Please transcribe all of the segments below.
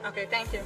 Okay, thank you.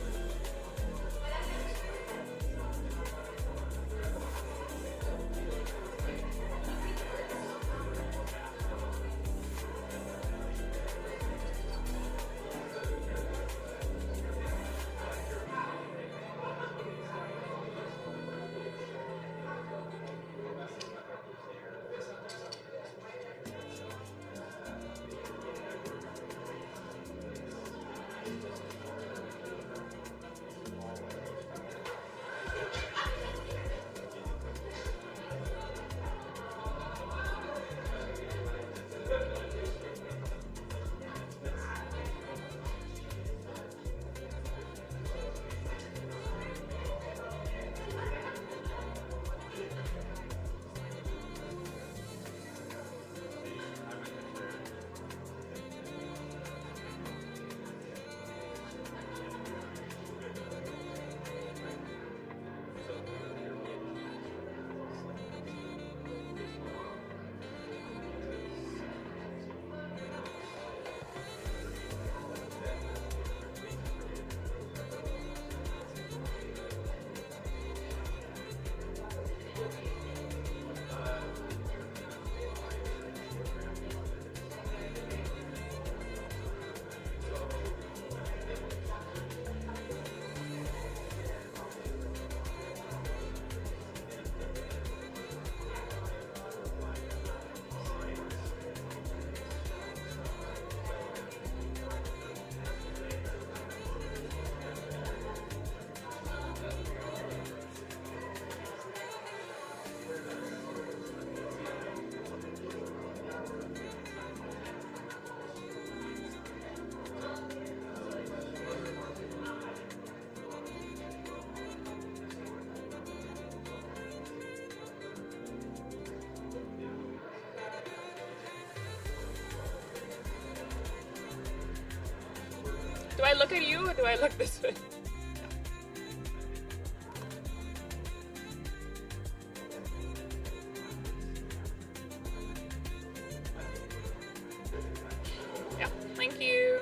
Do I look at you or do I look this way? Yeah, thank you.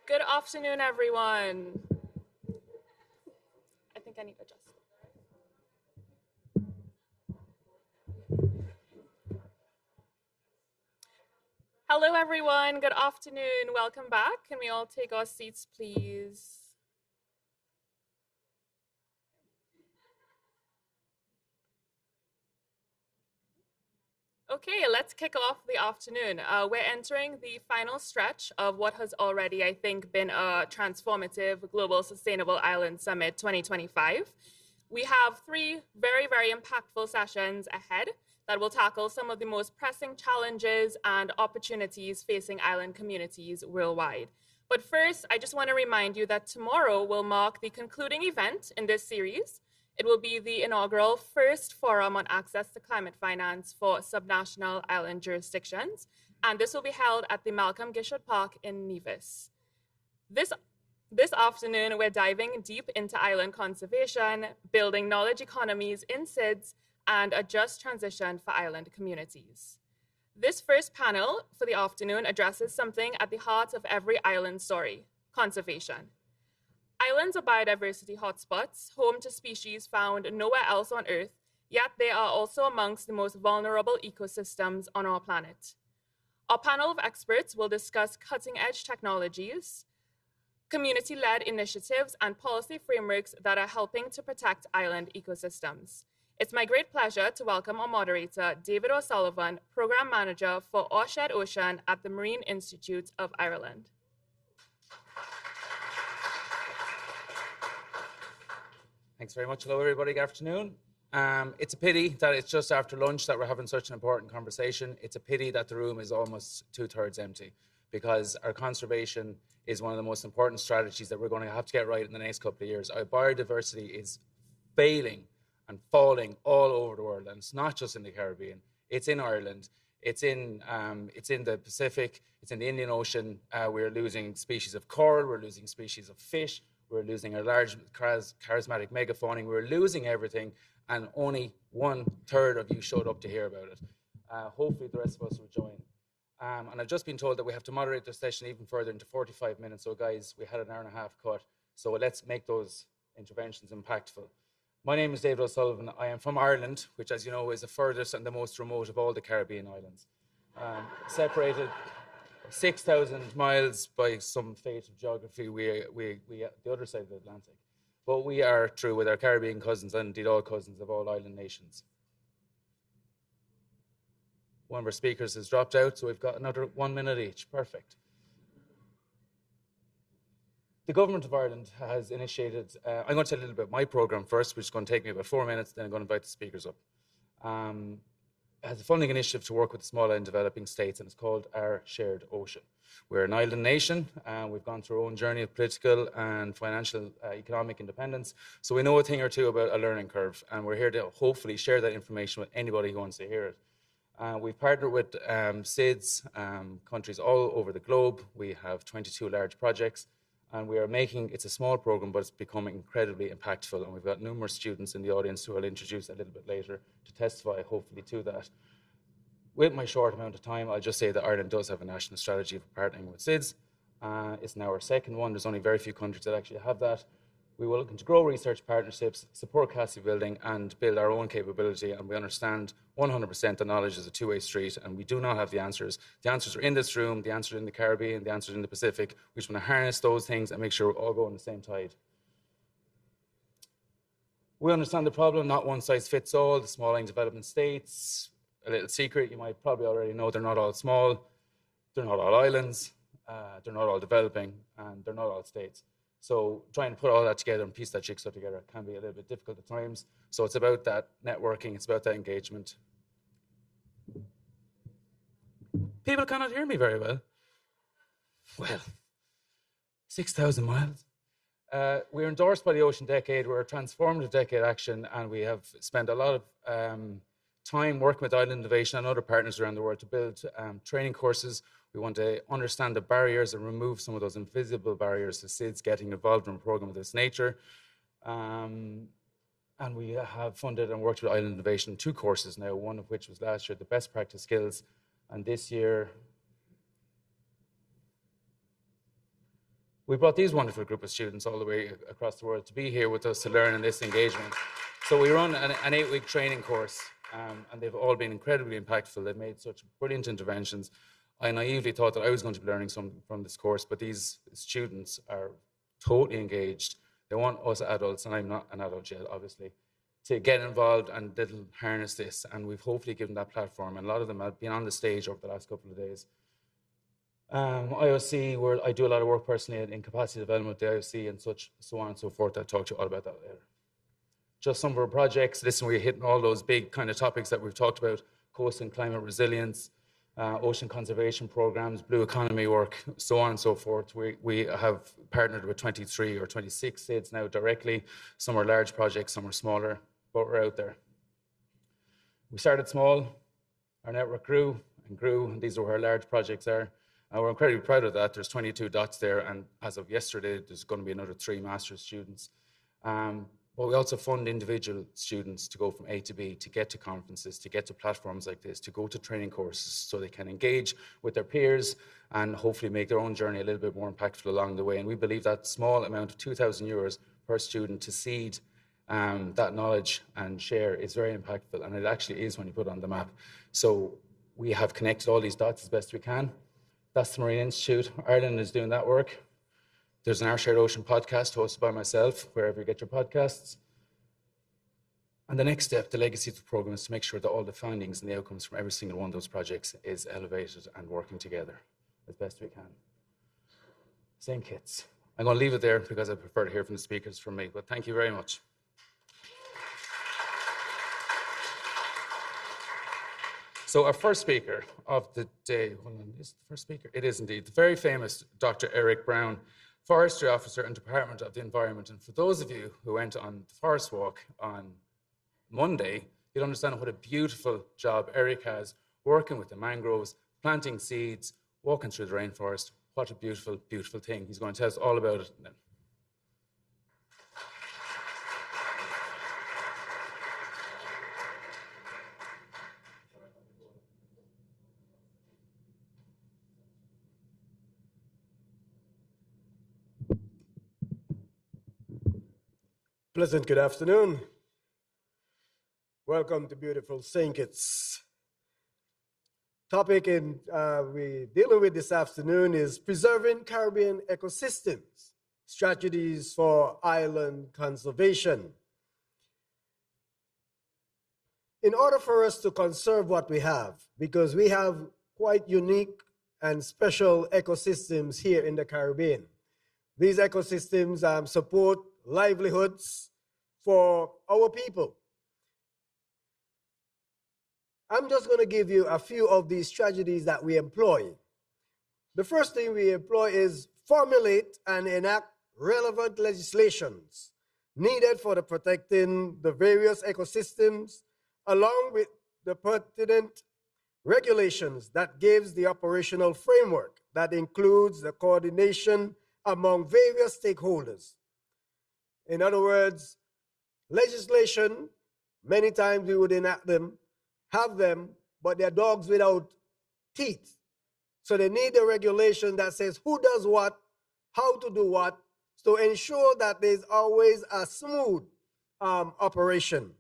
Good afternoon, everyone. I think I need to adjust. Hello, everyone. Good afternoon. Welcome back. Can we all take our seats, please? Okay, let's kick off the afternoon. We're entering the final stretch of what has already, I think, been a transformative Global Sustainable Island Summit 2025. We have three very, very impactful sessions ahead that will tackle some of the most pressing challenges and opportunities facing island communities worldwide. But first, I just want to remind you that tomorrow will mark the concluding event in this series. It will be the inaugural first forum on access to climate finance for subnational island jurisdictions, and this will be held at the Malcolm Gishard Park in Nevis. This afternoon, we're diving deep into island conservation, building knowledge economies in SIDS, and a just transition for island communities. This first panel for the afternoon addresses something at the heart of every island story: conservation. Islands are biodiversity hotspots, home to species found nowhere else on Earth, yet they are also amongst the most vulnerable ecosystems on our planet. Our panel of experts will discuss cutting-edge technologies, community-led initiatives, and policy frameworks that are helping to protect island ecosystems. It's my great pleasure to welcome our moderator, David O'Sullivan, Program Manager for Our Shared Ocean at the Marine Institute of Ireland. Thanks very much. Hello, everybody. Good afternoon. It's a pity that it's just after lunch that we're having such an important conversation. It's a pity that the room is almost 2/3 empty, because our conservation is one of the most important strategies that we're going to have to get right in the next couple of years. Our biodiversity is failing and falling all over the world, and it's not just in the Caribbean. It's in Ireland. It's in the Pacific. It's in the Indian Ocean. We're losing species of coral. We're losing species of fish. We're losing our large charismatic megafauning. We're losing everything, and only 1/3 of you showed up to hear about it. Hopefully the rest of us will join. And I've just been told that we have to moderate this session even further into 45 minutes. So guys, we had an hour and a half cut. So let's make those interventions impactful. My name is David O'Sullivan. I am from Ireland, which, as you know, is the furthest and the most remote of all the Caribbean islands. Separated 6,000 miles by some fate of geography, we the other side of the Atlantic. But we are true with our Caribbean cousins, and indeed all cousins of all island nations. One of our speakers has dropped out, so we've got another 1 minute each. Perfect. The Government of Ireland has initiated, I'm going to tell you a little bit about my programme first, which is going to take me about 4 minutes, then I'm going to invite the speakers up. It has a funding initiative to work with small and developing states, and it's called Our Shared Ocean. We're an island nation, and we've gone through our own journey of political and financial economic independence, so we know a thing or two about a learning curve, and we're here to hopefully share that information with anybody who wants to hear it. We've partnered with SIDS, countries all over the globe. We have 22 large projects, and we are making, it's a small program, but it's becoming incredibly impactful, and we've got numerous students in the audience who I'll introduce a little bit later to testify, hopefully, to that. With my short amount of time, I'll just say that Ireland does have a national strategy for partnering with SIDS. It's now our second one. There's only very few countries that actually have that. We will look to grow research partnerships, support capacity building, and build our own capability. And we understand 100% that knowledge is a two-way street, and we do not have the answers. The answers are in this room, the answers are in the Caribbean, the answers are in the Pacific. We just want to harness those things and make sure we're all going the same tide. We understand the problem, not one size fits all. The small island development states, a little secret, you might probably already know, they're not all small, they're not all islands, they're not all developing, and they're not all states. So trying to put all that together and piece that jigsaw together can be a little bit difficult at times. So it's about that networking, it's about that engagement. People cannot hear me very well. Well, 6,000 miles. We're endorsed by the Ocean Decade. We're a transformative decade action, and we have spent a lot of time working with Island Innovation and other partners around the world to build training courses. We want to understand the barriers and remove some of those invisible barriers to SIDS getting involved in a program of this nature. And we have funded and worked with Island Innovation 2 courses now, one of which was last year, the best practice skills, and this year, we brought these wonderful group of students all the way across the world to be here with us to learn in this engagement. So we run an 8-week training course, and they've all been incredibly impactful. They've made such brilliant interventions. I naively thought that I was going to be learning something from this course, but these students are totally engaged. They want us adults, and I'm not an adult yet, obviously, to get involved and they'll harness this. And we've hopefully given that platform. And a lot of them have been on the stage over the last couple of days. IOC, where I do a lot of work personally in capacity development, the IOC and so on and so forth. I'll talk to you all about that later. Just some of our projects. Listen, we're hitting all those big kind of topics that we've talked about: coast and climate resilience, ocean conservation programs, blue economy work, so on and so forth. We have partnered with 23 or 26 states now directly. Some are large projects, some are smaller, but we're out there. We started small, our network grew and grew, and these are where our large projects are. And we're incredibly proud of that. There's 22 dots there, and as of yesterday, there's going to be another 3 master's students. But we also fund individual students to go from A to B, to get to conferences, to get to platforms like this, to go to training courses so they can engage with their peers and hopefully make their own journey a little bit more impactful along the way. And we believe that small amount of €2,000 per student to seed that knowledge and share is very impactful, and it actually is when you put it on the map. So we have connected all these dots as best we can. That's the Marine Institute. Ireland is doing that work. There's an Our Shared Ocean podcast hosted by myself, wherever you get your podcasts. And the next step, the legacy of the program, is to make sure that all the findings and the outcomes from every single one of those projects is elevated and working together as best we can. Same kits. I'm going to leave it there because I prefer to hear from the speakers from me, but thank you very much. So our first speaker of the day, hold on, is it the first speaker? It is indeed, the very famous Dr. Eric Brown, Forestry Officer and Department of the Environment. And for those of you who went on the Forest Walk on Monday, you'll understand what a beautiful job Eric has working with the mangroves, planting seeds, walking through the rainforest. What a beautiful, beautiful thing. He's going to tell us all about it now. Pleasant good afternoon. Welcome to beautiful St. Kitts. Topic we're dealing with this afternoon is preserving Caribbean ecosystems, strategies for island conservation. In order for us to conserve what we have, because we have quite unique and special ecosystems here in the Caribbean. These ecosystems support livelihoods for our people. I'm just going to give you a few of these strategies that we employ. The first thing we employ is formulate and enact relevant legislations needed for the protecting the various ecosystems, along with the pertinent regulations that gives the operational framework that includes the coordination among various stakeholders. In other words, legislation, many times we would enact them, have them, but they're dogs without teeth. So they need a regulation that says who does what, how to do what, to ensure that there's always a smooth operation.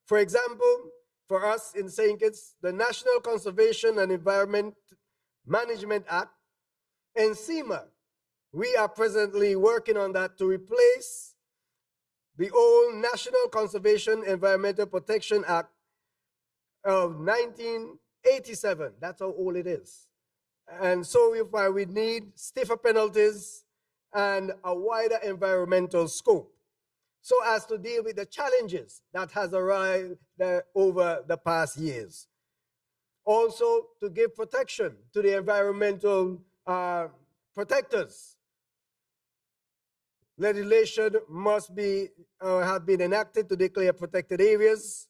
For example, for us in St. Kitts, the National Conservation and Environment Management Act and SEMA, we are presently working on that to replace the old National Conservation Environmental Protection Act of 1987. That's how old it is. And so we need stiffer penalties and a wider environmental scope so as to deal with the challenges that has arrived over the past years. Also, to give protection to the environmental protectors. Legislation must be have been enacted to declare protected areas,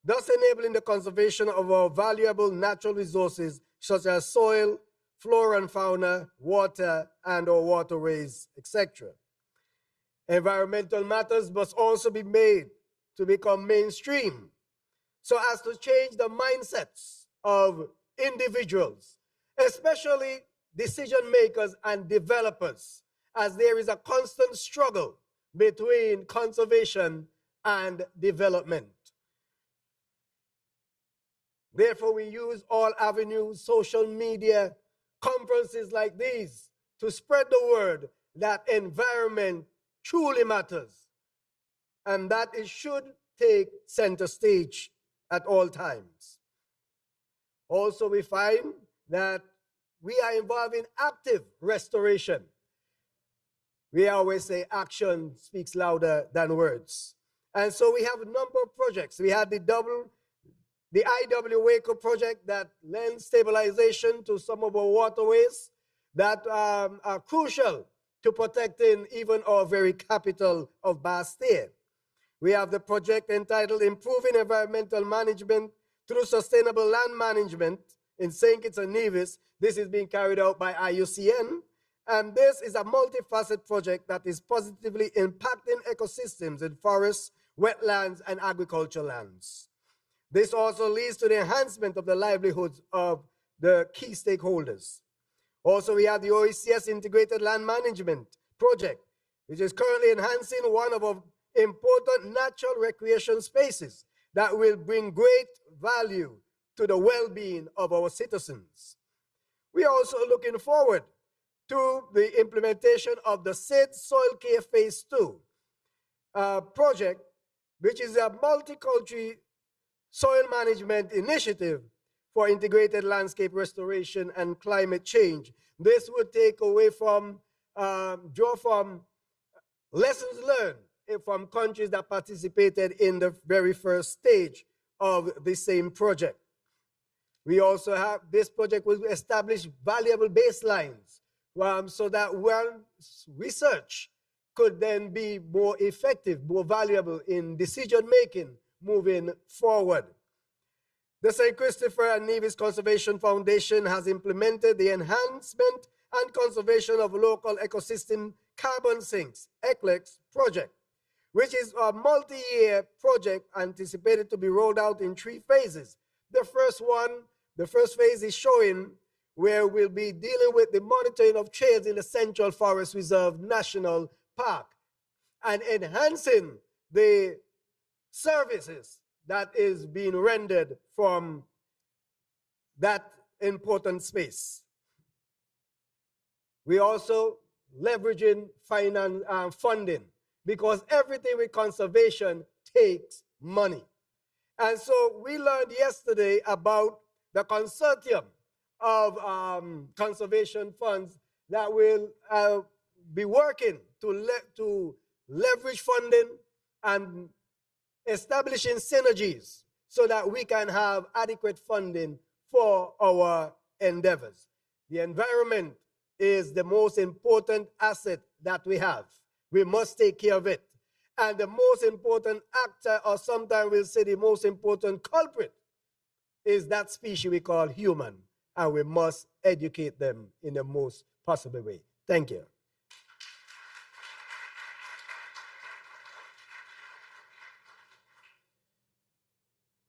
thus enabling the conservation of our valuable natural resources such as soil, flora and fauna, water and or waterways, etc. Environmental matters must also be made to become mainstream so as to change the mindsets of individuals, especially decision makers and developers, as there is a constant struggle between conservation and development. Therefore, we use all avenues, social media, conferences like these, to spread the word that environment truly matters and that it should take center stage at all times. Also, we find that we are involved in active restoration. We always say action speaks louder than words. And so we have a number of projects. We had the IW Waco project that lends stabilization to some of our waterways that are crucial to protecting even our very capital of Bastille. We have the project entitled Improving Environmental Management Through Sustainable Land Management in St. Kitts and Nevis. This is being carried out by IUCN. And this is a multifaceted project that is positively impacting ecosystems in forests, wetlands, and agricultural lands. This also leads to the enhancement of the livelihoods of the key stakeholders. Also, we have the OECS Integrated Land Management Project, which is currently enhancing one of our important natural recreation spaces that will bring great value to the well-being of our citizens. We are also looking forward to the implementation of the SID Soil Care Phase 2 project, which is a multicultural soil management initiative for integrated landscape restoration and climate change. This would take away from, draw from lessons learned from countries that participated in the very first stage of the same project. We also have, this project will establish valuable baselines so that research could then be more effective, more valuable in decision-making moving forward. The St. Christopher and Nevis Conservation Foundation has implemented the Enhancement and Conservation of Local Ecosystem Carbon Sinks, ECLEX project, which is a multi-year project anticipated to be rolled out in 3 phases. The first phase is showing where we'll be dealing with the monitoring of trails in the Central Forest Reserve National Park and enhancing the services that is being rendered from that important space. We also leveraging funding because everything with conservation takes money. And so we learned yesterday about the consortium of conservation funds that will be working to leverage funding and establishing synergies so that we can have adequate funding for our endeavors. The environment is the most important asset that we have. We must take care of it. And the most important actor, or sometimes we'll say the most important culprit, is that species we call human. And we must educate them in the most possible way. Thank you.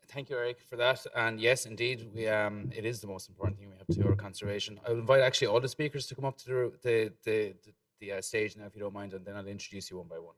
Thank you, Eric, for that. And yes, indeed, it is the most important thing we have to do, our conservation. I will invite actually all the speakers to come up to the stage now, if you don't mind, and then I'll introduce you one by one.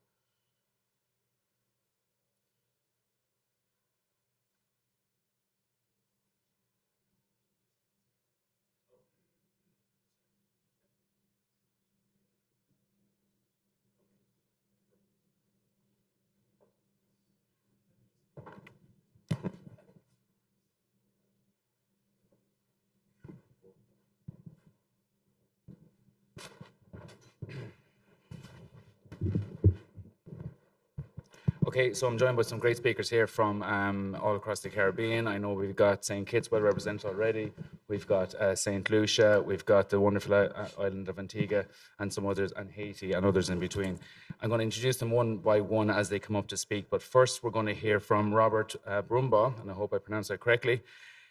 Okay, so I'm joined by some great speakers here from all across the Caribbean. I know we've got St. Kitts well represented already. We've got St. Lucia. We've got the wonderful island of Antigua and some others, and Haiti and others in between. I'm going to introduce them one by one as they come up to speak. But first, we're going to hear from Robert Brumbaugh, and I hope I pronounced that correctly,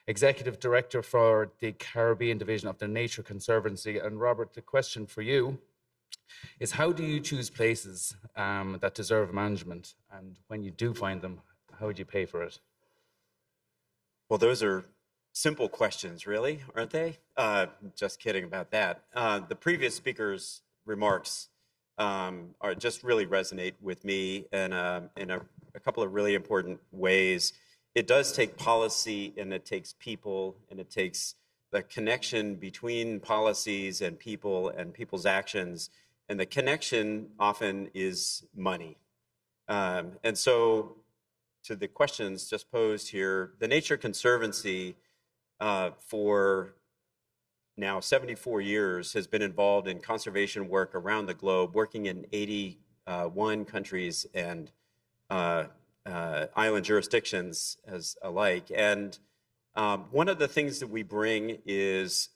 Executive Director for the Caribbean Division of the Nature Conservancy. And Robert, the question for you is, how do you choose places that deserve management? And when you do find them, how would you pay for it? Well, those are simple questions, really, aren't they? Just kidding about that. The previous speaker's remarks are just really resonate with me in a couple of really important ways. It does take policy, and it takes people, and it takes the connection between policies and people's actions. And the connection often is money. And so to the questions just posed here, the Nature Conservancy for now 74 years has been involved in conservation work around the globe, working in 81 countries and island jurisdictions as alike. And one of the things that we bring is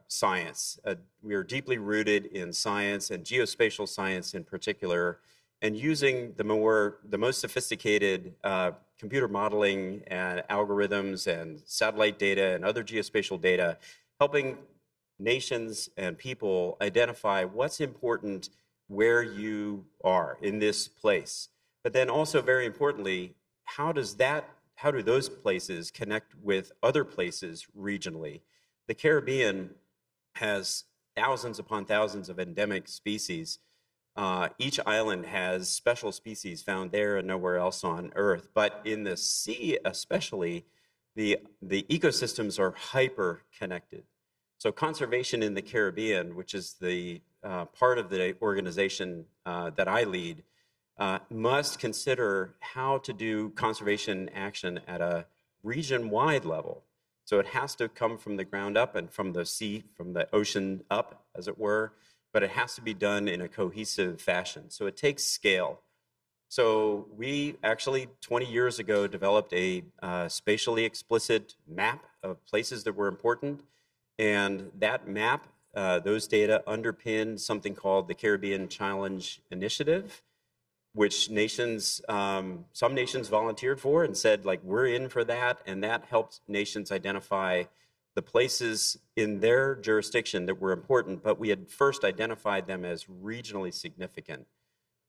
science. We are deeply rooted in science and geospatial science in particular, and using the most sophisticated computer modeling and algorithms and satellite data and other geospatial data, helping nations and people identify what's important where you are in this place. But then also, very importantly, how do those places connect with other places regionally? The Caribbean has thousands upon thousands of endemic species. Each island has special species found there and nowhere else on Earth. But in the sea especially, the ecosystems are hyper connected. So conservation in the Caribbean, which is the part of the organization that I lead, must consider how to do conservation action at a region-wide level. So it has to come from the ground up and from the sea, from the ocean up, as it were, but it has to be done in a cohesive fashion. So it takes scale. So we actually, 20 years ago, developed a spatially explicit map of places that were important. And that map, those data underpin something called the Caribbean Challenge Initiative, which some nations volunteered for and said, like, we're in for that. And that helped nations identify the places in their jurisdiction that were important, but we had first identified them as regionally significant.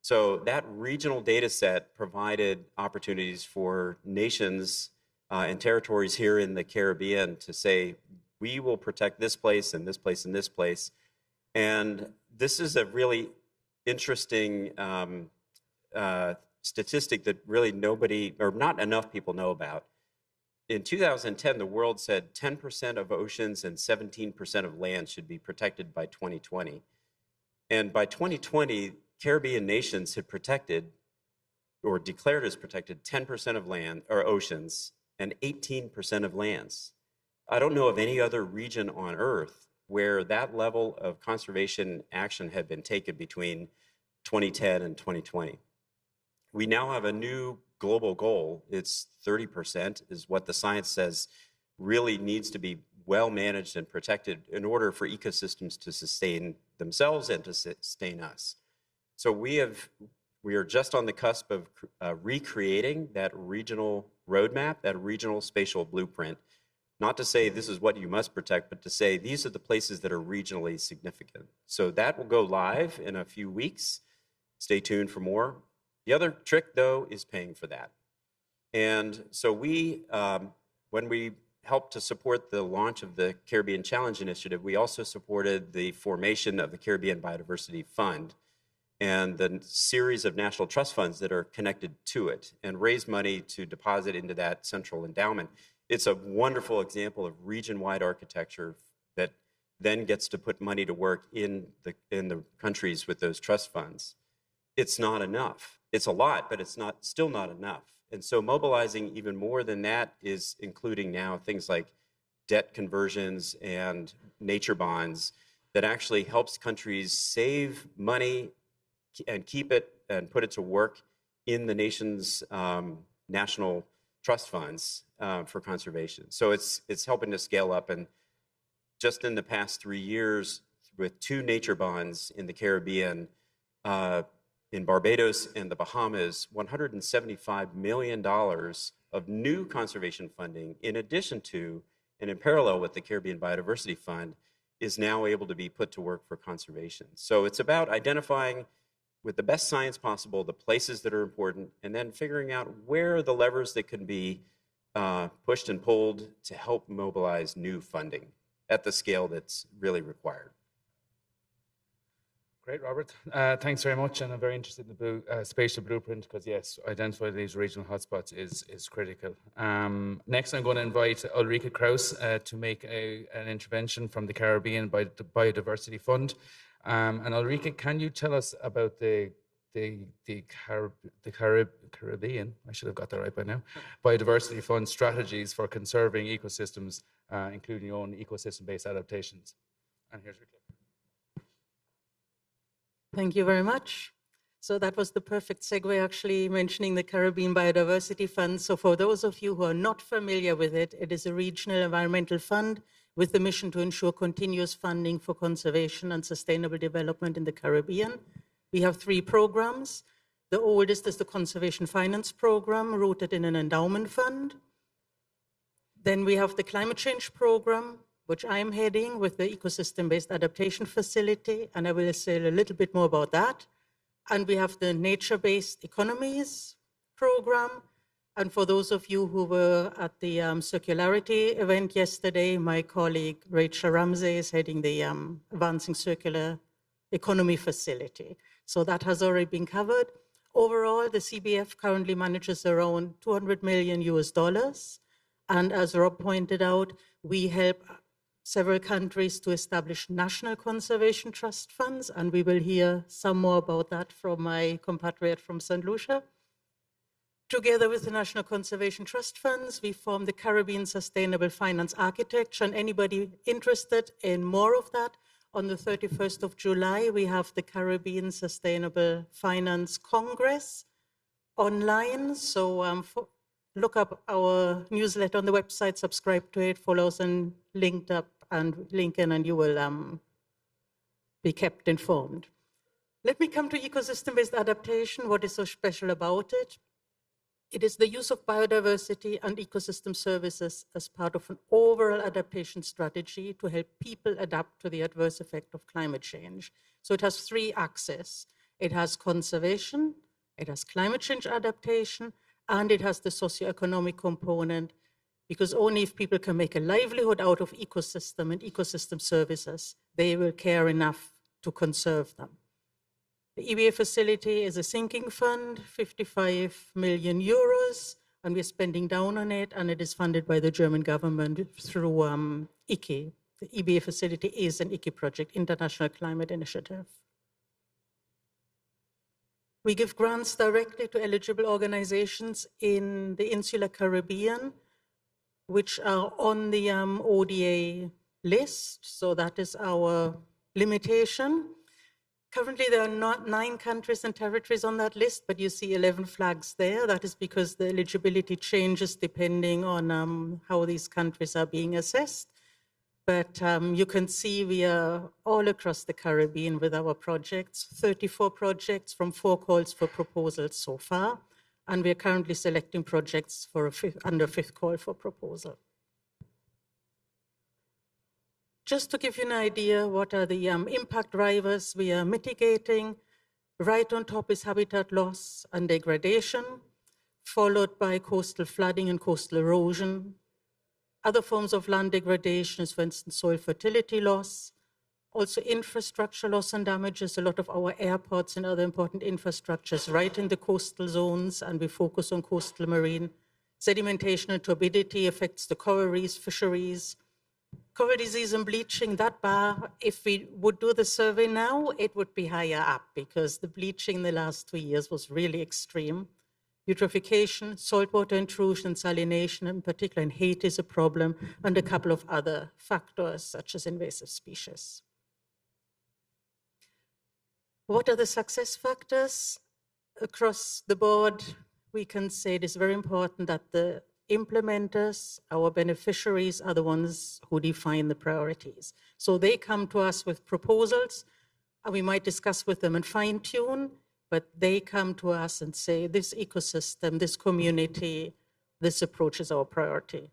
So that regional data set provided opportunities for nations and territories here in the Caribbean to say, we will protect this place and this place and this place. And this is a really interesting statistic that really nobody, or not enough people know about. In 2010, the world said 10% of oceans and 17% of land should be protected by 2020. And by 2020, Caribbean nations had protected or declared as protected 10% of land or oceans and 18% of lands. I don't know of any other region on Earth where that level of conservation action had been taken between 2010 and 2020. We now have a new global goal. It's 30% is what the science says really needs to be well managed and protected in order for ecosystems to sustain themselves and to sustain us. So we are just on the cusp of recreating that regional roadmap, that regional spatial blueprint. Not to say this is what you must protect, but to say these are the places that are regionally significant. So that will go live in a few weeks. Stay tuned for more. The other trick, though, is paying for that. And so when we helped to support the launch of the Caribbean Challenge Initiative, we also supported the formation of the Caribbean Biodiversity Fund and the series of national trust funds that are connected to it, and raised money to deposit into that central endowment. It's a wonderful example of region-wide architecture that then gets to put money to work in the countries with those trust funds. It's not enough. It's a lot, but it's still not enough. And so mobilizing even more than that is including now things like debt conversions and nature bonds that actually helps countries save money and keep it and put it to work in the nation's national trust funds for conservation. So it's helping to scale up. And just in the past 3 years, with 2 nature bonds in the Caribbean, in Barbados and the Bahamas, $175 million of new conservation funding, in addition to and in parallel with the Caribbean Biodiversity Fund, is now able to be put to work for conservation. So it's about identifying with the best science possible the places that are important, and then figuring out where are the levers that can be pushed and pulled to help mobilize new funding at the scale that's really required. Great, Robert. Thanks very much, and I'm very interested in the spatial blueprint because, yes, identifying these regional hotspots is critical. Next, I'm going to invite Ulrike Kraus to make an intervention from the Caribbean Biodiversity Fund. And Ulrike, can you tell us about the Caribbean, I should have got that right by now, Biodiversity Fund strategies for conserving ecosystems, including your own ecosystem-based adaptations? And here's your clip. Thank you very much. So that was the perfect segue, actually, mentioning the Caribbean Biodiversity Fund. So for those of you who are not familiar with it, it is a regional environmental fund with the mission to ensure continuous funding for conservation and sustainable development in the Caribbean. We have 3 programs. The oldest is the Conservation Finance Program, rooted in an endowment fund. Then we have the Climate Change Program, which I'm heading with the Ecosystem-Based Adaptation Facility, and I will say a little bit more about that. And we have the Nature-Based Economies Program. And for those of you who were at the Circularity event yesterday, my colleague Rachel Ramsey is heading the Advancing Circular Economy Facility. So that has already been covered. Overall, the CBF currently manages around $200 million US. And as Rob pointed out, we help several countries to establish national conservation trust funds, and we will hear some more about that from my compatriot from St. Lucia. Together with the National Conservation Trust Funds, we form the Caribbean Sustainable Finance Architecture, and anybody interested in more of that, on the 31st of July, we have the Caribbean Sustainable Finance Congress online, so look up our newsletter on the website, subscribe to it, follow us and link in, and you will be kept informed. Let me come to ecosystem-based adaptation. What is so special about it? It is the use of biodiversity and ecosystem services as part of an overall adaptation strategy to help people adapt to the adverse effect of climate change. So it has 3 axes. It has conservation, it has climate change adaptation, and it has the socioeconomic component, because only if people can make a livelihood out of ecosystem and ecosystem services, they will care enough to conserve them. The EBA facility is a sinking fund, 55 million euros, and we're spending down on it, and it is funded by the German government through ICI. The EBA facility is an ICI project, International Climate Initiative. We give grants directly to eligible organizations in the insular Caribbean, which are on the ODA list, so that is our limitation. Currently, there are not 9 countries and territories on that list, but you see 11 flags there. That is because the eligibility changes depending on how these countries are being assessed. But you can see we are all across the Caribbean with our projects, 34 projects from 4 calls for proposals so far. And we are currently selecting projects for under 5th call for proposal. Just to give you an idea, what are the impact drivers we are mitigating? Right on top is habitat loss and degradation, followed by coastal flooding and coastal erosion. Other forms of land degradation is, for instance, soil fertility loss. Also infrastructure loss and damages. A lot of our airports and other important infrastructures right in the coastal zones, and we focus on coastal marine. Sedimentation and turbidity affects the coral reefs, fisheries. Coral disease and bleaching, that bar, if we would do the survey now, it would be higher up because the bleaching in the last 2 years was really extreme. Eutrophication, saltwater intrusion, and salination, in particular in Haiti, is a problem, and a couple of other factors such as invasive species. What are the success factors? Across the board, we can say it is very important that the implementers, our beneficiaries, are the ones who define the priorities. So they come to us with proposals, and we might discuss with them and fine-tune, but they come to us and say, this ecosystem, this community, this approach is our priority.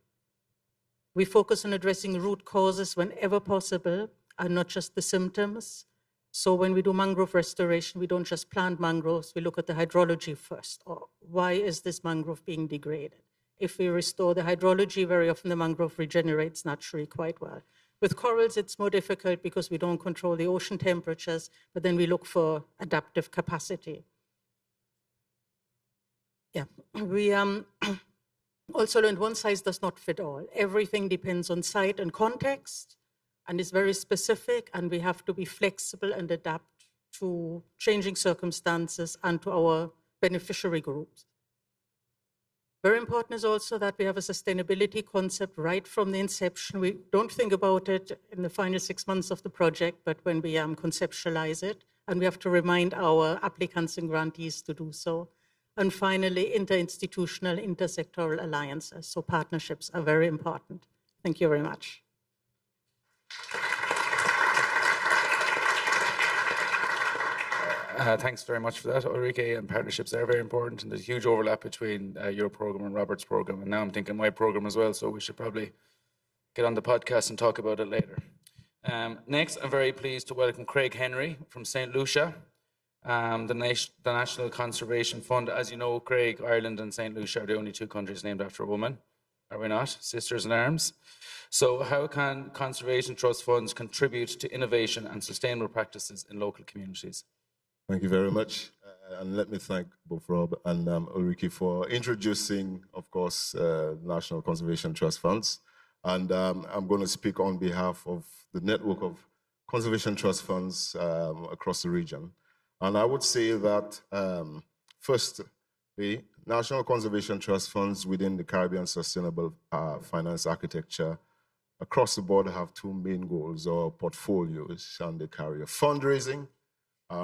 We focus on addressing root causes whenever possible, and not just the symptoms. So when we do mangrove restoration, we don't just plant mangroves, we look at the hydrology first. Or why is this mangrove being degraded? If we restore the hydrology, very often the mangrove regenerates naturally quite well. With corals, it's more difficult because we don't control the ocean temperatures, but then we look for adaptive capacity. Yeah, we also learned one size does not fit all. Everything depends on site and context and is very specific, and we have to be flexible and adapt to changing circumstances and to our beneficiary groups. Very important is also that we have a sustainability concept right from the inception. We don't think about it in the final 6 months of the project, but when we conceptualize it, and we have to remind our applicants and grantees to do so. And finally, interinstitutional, intersectoral alliances. So partnerships are very important. Thank you very much. Thanks very much for that, Ulrike. And partnerships are very important, and there's huge overlap between your program and Robert's program. And now I'm thinking my program as well, so we should probably get on the podcast and talk about it later. Next, I'm very pleased to welcome Craig Henry from St. Lucia, the National Conservation Fund. As you know, Craig, Ireland and St. Lucia are the only two countries named after a woman, are we not? Sisters in arms. So how can conservation trust funds contribute to innovation and sustainable practices in local communities? Thank you very much. And let me thank both Rob and Ulrike for introducing, of course, National Conservation Trust Funds. And I'm going to speak on behalf of the network of conservation trust funds across the region. And I would say that, first, the National Conservation Trust Funds within the Caribbean Sustainable Finance Architecture across the board have two main goals or portfolios, and they carry a fundraising,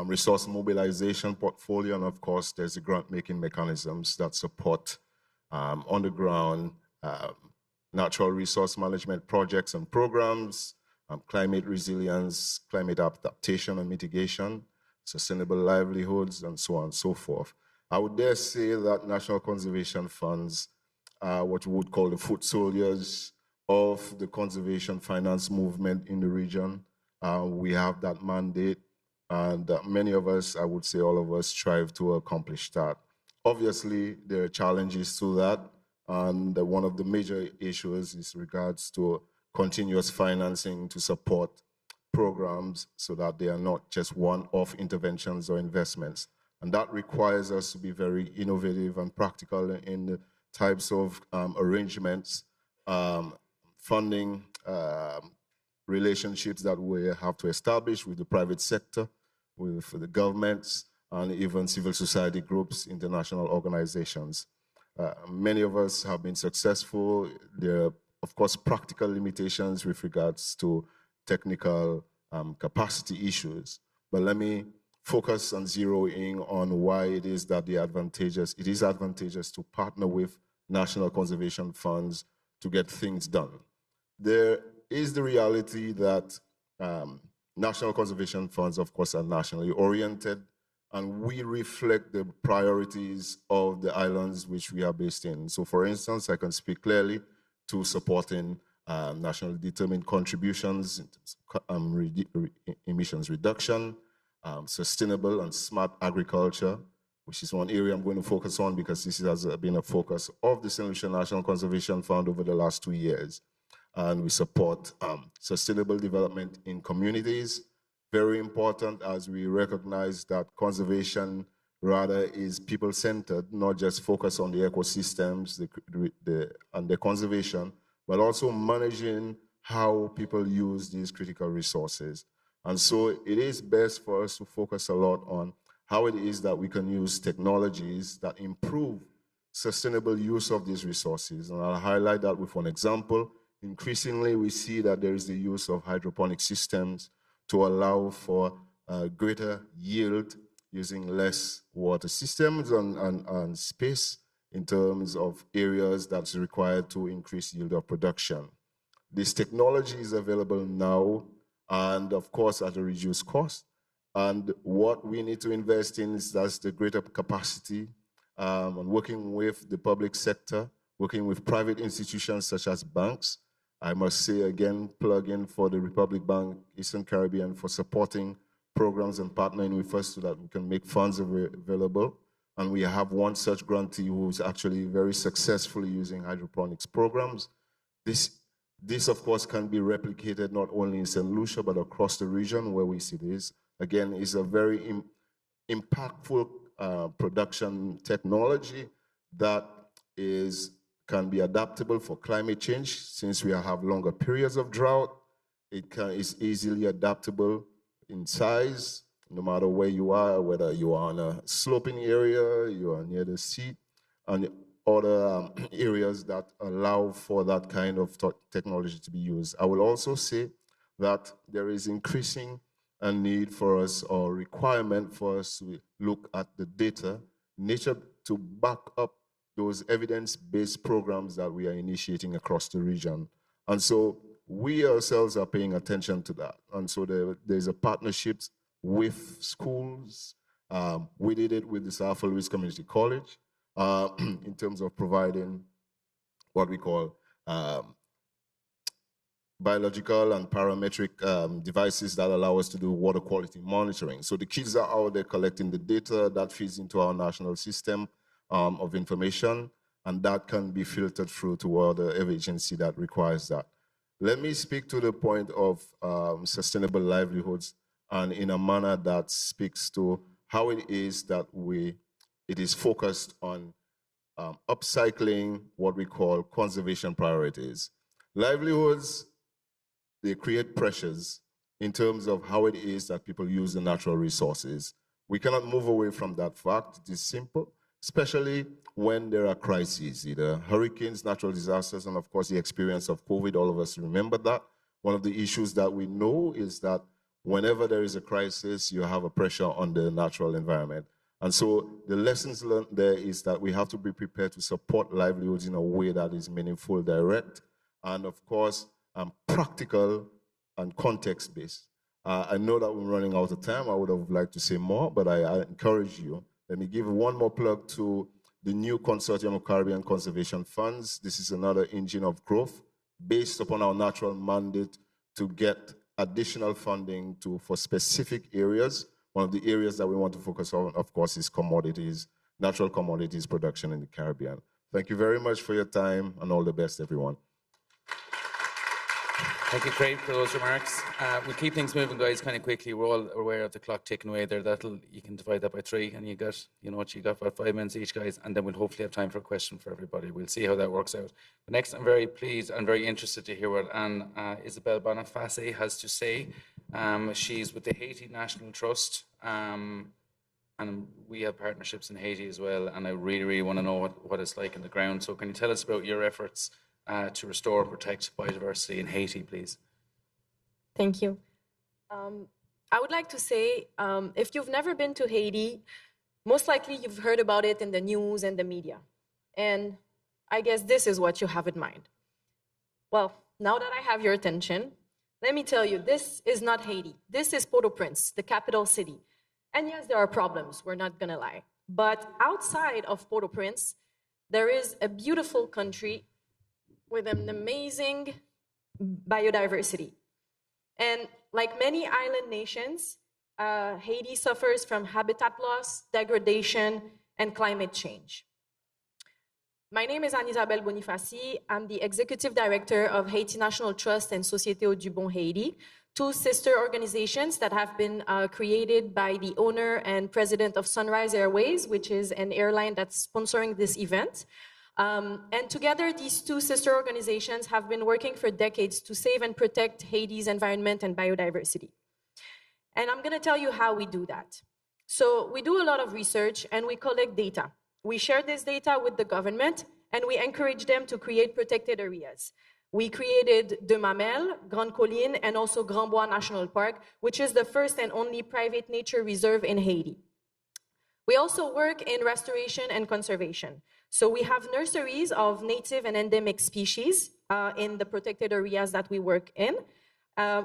resource mobilization portfolio, and of course, there's the grant-making mechanisms that support on-the-ground natural resource management projects and programs, climate resilience, climate adaptation and mitigation, sustainable livelihoods, and so on and so forth. I would dare say that National Conservation Funds are what we would call the foot soldiers of the conservation finance movement in the region. We have that mandate, and many of us, I would say all of us, strive to accomplish that. Obviously, there are challenges to that, and one of the major issues is regards to continuous financing to support programs so that they are not just one-off interventions or investments. And that requires us to be very innovative and practical in the types of arrangements, funding relationships that we have to establish with the private sector, with the governments, and even civil society groups, international organizations. Many of us have been successful. There are, of course, practical limitations with regards to technical capacity issues. But let me focus on zeroing on why it is that it is advantageous to partner with national conservation funds to get things done. There is the reality that national conservation funds, of course, are nationally oriented, and we reflect the priorities of the islands which we are based in. So for instance, I can speak clearly to supporting nationally determined contributions in terms of emissions reduction, sustainable and smart agriculture, which is one area I'm going to focus on because this has been a focus of the St. Lucia National Conservation Fund over the last 2 years. And we support sustainable development in communities. Very important, as we recognize that conservation rather is people-centered, not just focus on the ecosystems and the conservation, but also managing how people use these critical resources. And so it is best for us to focus a lot on how it is that we can use technologies that improve sustainable use of these resources. And I'll highlight that with one example. Increasingly, we see that there is the use of hydroponic systems to allow for greater yield using less water systems and space in terms of areas that's required to increase yield of production. This technology is available now, and of course at a reduced cost. And what we need to invest in is that's the greater capacity and working with the public sector, working with private institutions such as banks. I must say again, plug in for the Republic Bank, Eastern Caribbean, for supporting programs and partnering with us so that we can make funds available. And we have one such grantee who is actually very successfully using hydroponics programs. This This, of course, can be replicated not only in St. Lucia, but across the region where we see this. Again, it's a very impactful production technology that can be adaptable for climate change. Since we have longer periods of drought, is easily adaptable in size, no matter where you are, whether you are on a sloping area, you are near the sea, and other areas that allow for that kind of technology to be used. I will also say that there is increasing a need for us, or requirement for us, to look at the data, nature, to back up those evidence-based programs that we are initiating across the region. And so we ourselves are paying attention to that. And so there's a partnership with schools. We did it with the South Louis Community College in terms of providing what we call biological and parametric devices that allow us to do water quality monitoring. So the kids are out there collecting the data that feeds into our national system of information, and that can be filtered through to every agency that requires that. Let me speak to the point of sustainable livelihoods, and in a manner that speaks to how it is that it is focused on upcycling what we call conservation priorities. Livelihoods, they create pressures in terms of how it is that people use the natural resources. We cannot move away from that fact. It is simple, especially when there are crises, either hurricanes, natural disasters, and of course the experience of COVID. All of us remember that. One of the issues that we know is that whenever there is a crisis, you have a pressure on the natural environment. And so the lessons learned there is that we have to be prepared to support livelihoods in a way that is meaningful, direct, and of course, practical and context-based. I know that we're running out of time. I would have liked to say more, but I encourage you. Let me give one more plug to the new Consortium of Caribbean Conservation Funds. This is another engine of growth based upon our natural mandate to get additional funding for specific areas. One of the areas that we want to focus on, of course, is commodities, natural commodities production in the Caribbean. Thank you very much for your time, and all the best, everyone. Thank you, Craig, for those remarks. We'll keep things moving, guys, kind of quickly. We're all aware of the clock ticking away there. You can divide that by 3, and you got about 5 minutes each, guys, and then we'll hopefully have time for a question for everybody. We'll see how that works out. But next, I'm very pleased and very interested to hear what Anne Isabel Boniface has to say. She's with the Haiti National Trust, and we have partnerships in Haiti as well, and I really, really want to know what it's like on the ground. So can you tell us about your efforts to restore and protect biodiversity in Haiti, please? Thank you. I would like to say, if you've never been to Haiti, most likely you've heard about it in the news and the media. And I guess this is what you have in mind. Well, now that I have your attention, let me tell you, this is not Haiti. This is Port-au-Prince, the capital city. And yes, there are problems, we're not gonna lie. But outside of Port-au-Prince, there is a beautiful country with an amazing biodiversity. And like many island nations, Haiti suffers from habitat loss, degradation, and climate change. My name is Anne Isabel Boniface. I'm the Executive Director of Haiti National Trust and Société Audubon Haiti, 2 sister organizations that have been created by the owner and president of Sunrise Airways, which is an airline that's sponsoring this event. And together, these 2 sister organizations have been working for decades to save and protect Haiti's environment and biodiversity. And I'm gonna tell you how we do that. So we do a lot of research and we collect data. We share this data with the government and we encourage them to create protected areas. We created De Mamel, Grande Colline, and also Grand Bois National Park, which is the first and only private nature reserve in Haiti. We also work in restoration and conservation. So we have nurseries of native and endemic species in the protected areas that we work in.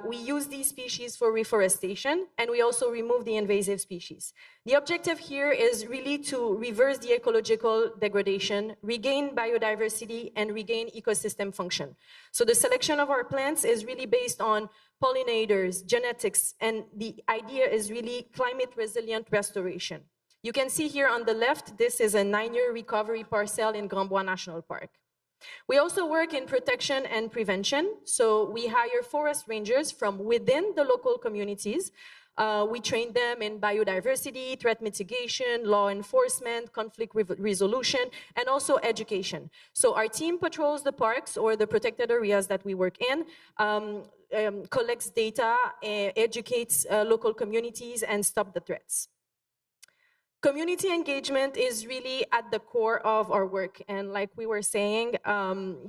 We use these species for reforestation, and we also remove the invasive species. The objective here is really to reverse the ecological degradation, regain biodiversity, and regain ecosystem function. So the selection of our plants is really based on pollinators, genetics, and the idea is really climate resilient restoration. You can see here on the left, this is a 9-year recovery parcel in Grand Bois National Park. We also work in protection and prevention. So we hire forest rangers from within the local communities. We train them in biodiversity, threat mitigation, law enforcement, conflict resolution, and also education. So our team patrols the parks or the protected areas that we work in, collects data, educates local communities, and stop the threats. Community engagement is really at the core of our work. And like we were saying,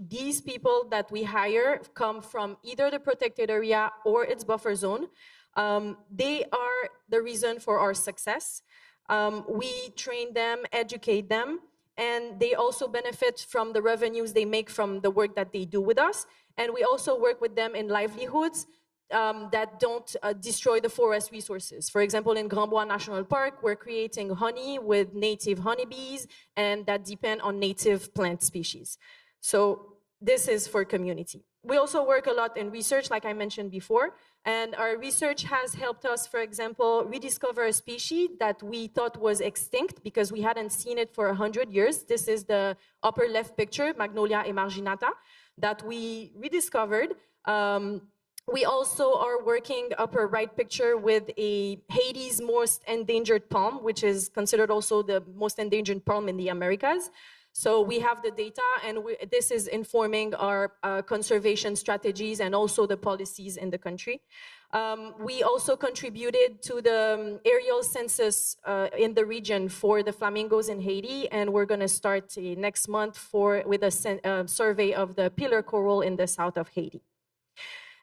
these people that we hire come from either the protected area or its buffer zone. They are the reason for our success. We train them, educate them, and they also benefit from the revenues they make from the work that they do with us. And we also work with them in livelihoods that don't destroy the forest resources. For example, in Grand Bois National Park, we're creating honey with native honeybees and that depend on native plant species. So this is for community. We also work a lot in research, like I mentioned before, and our research has helped us, for example, rediscover a species that we thought was extinct because we hadn't seen it for 100 years. This is the upper left picture, Magnolia emarginata, that we rediscovered. We also are working, upper right picture, with Haiti's most endangered palm, which is considered also the most endangered palm in the Americas. So we have the data, and this is informing our conservation strategies and also the policies in the country. We also contributed to the aerial census in the region for the flamingos in Haiti, and we're going to start next month with a survey of the pillar coral in the south of Haiti.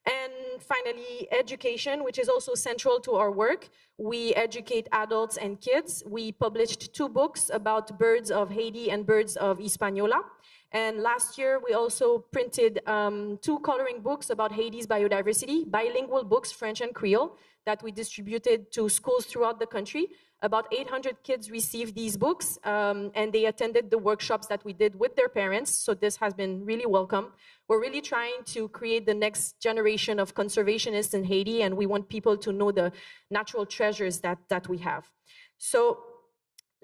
And finally, education, which is also central to our work. We educate adults and kids. We published 2 books about birds of Haiti and birds of Hispaniola. And last year, we also printed 2 coloring books about Haiti's biodiversity, bilingual books, French and Creole, that we distributed to schools throughout the country. About 800 kids received these books, and they attended the workshops that we did with their parents, so this has been really welcome. We're really trying to create the next generation of conservationists in Haiti, and we want people to know the natural treasures that we have. So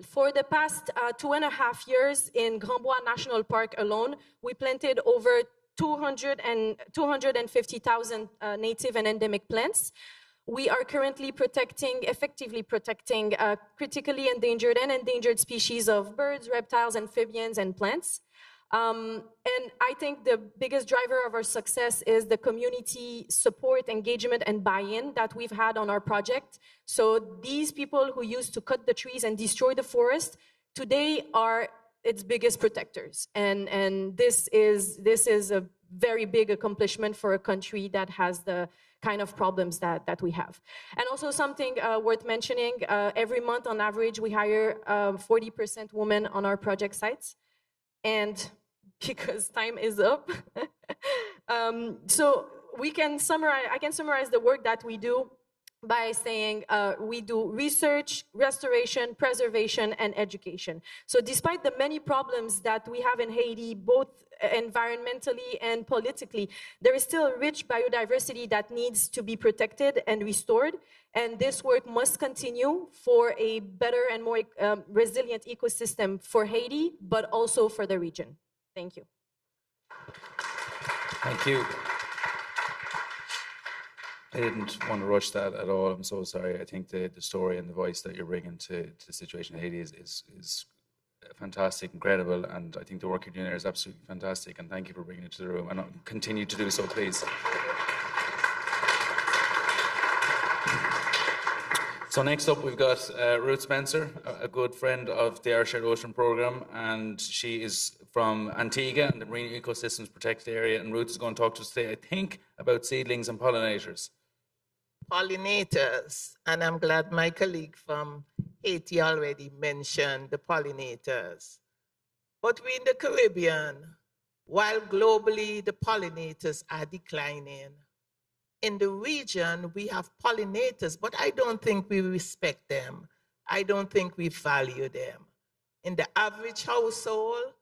for the past 2.5 years in Grand Bois National Park alone, we planted over 250,000 native and endemic plants. We are currently effectively protecting critically endangered and endangered species of birds, reptiles, amphibians, and plants. And I think the biggest driver of our success is the community support, engagement, and buy-in that we've had on our project. So these people who used to cut the trees and destroy the forest, today are its biggest protectors. And this is a very big accomplishment for a country that has the kind of problems that we have. And also something worth mentioning, every month on average, we hire 40% women on our project sites. And because time is up, so I can summarize the work that we do by saying we do research, restoration, preservation, and education. So despite the many problems that we have in Haiti, both environmentally and politically, there is still a rich biodiversity that needs to be protected and restored. And this work must continue for a better and more resilient ecosystem for Haiti, but also for the region. Thank you. Thank you. I didn't want to rush that at all. I'm so sorry. I think the story and the voice that you're bringing to the situation in Haiti is fantastic, incredible, and I think the work you're doing there is absolutely fantastic, and thank you for bringing it to the room, and I'll continue to do so, please. So next up, we've got Ruth Spencer, a good friend of the Our Shared Ocean program, and she is from Antigua and the Marine Ecosystems Protected Area, and Ruth is going to talk to us today, I think, about seedlings and pollinators. Pollinators, and I'm glad my colleague from Haiti already mentioned the pollinators. But we in the Caribbean, while globally the pollinators are declining, in the region we have pollinators, but I don't think we respect them. I don't think we value them. In the average household,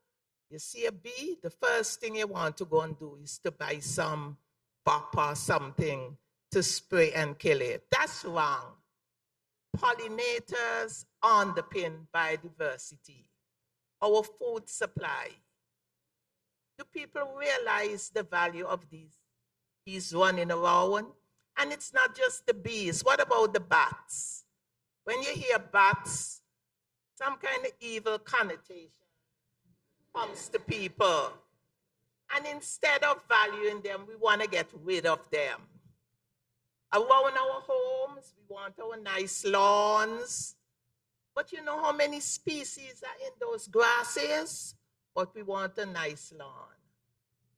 you see a bee, the first thing you want to go and do is to buy some pop or something to spray and kill it. That's wrong. Pollinators underpin biodiversity, our food supply. Do people realize the value of these bees running around? And it's not just the bees. What about the bats? When you hear bats, some kind of evil connotation comes to people. And instead of valuing them, we want to get rid of them. Around our homes, we want our nice lawns. But you know how many species are in those grasses? But we want a nice lawn.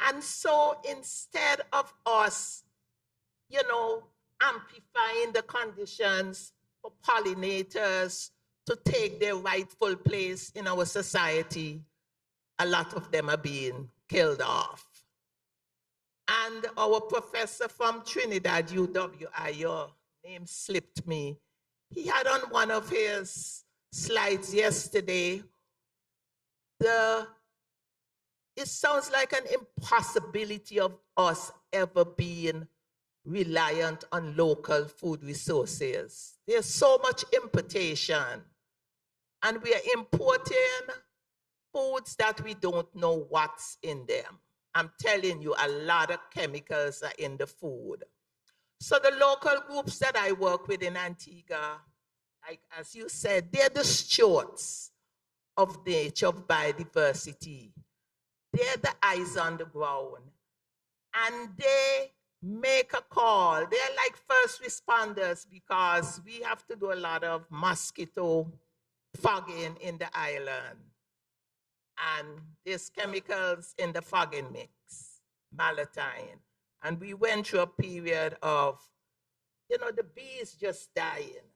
And so instead of us, amplifying the conditions for pollinators to take their rightful place in our society, a lot of them are being killed off. And our professor from Trinidad, UWI, your name slipped me, he had on one of his slides yesterday, it sounds like an impossibility of us ever being reliant on local food resources. There's so much importation, and we are importing foods that we don't know what's in them. I'm telling you, a lot of chemicals are in the food. So the local groups that I work with in Antigua, like as you said, they're the stewards of nature, of biodiversity. They're the eyes on the ground. And they make a call. They're like first responders because we have to do a lot of mosquito fogging in the island. And there's chemicals in the fogging mix, malatine. And we went through a period of, the bees just dying.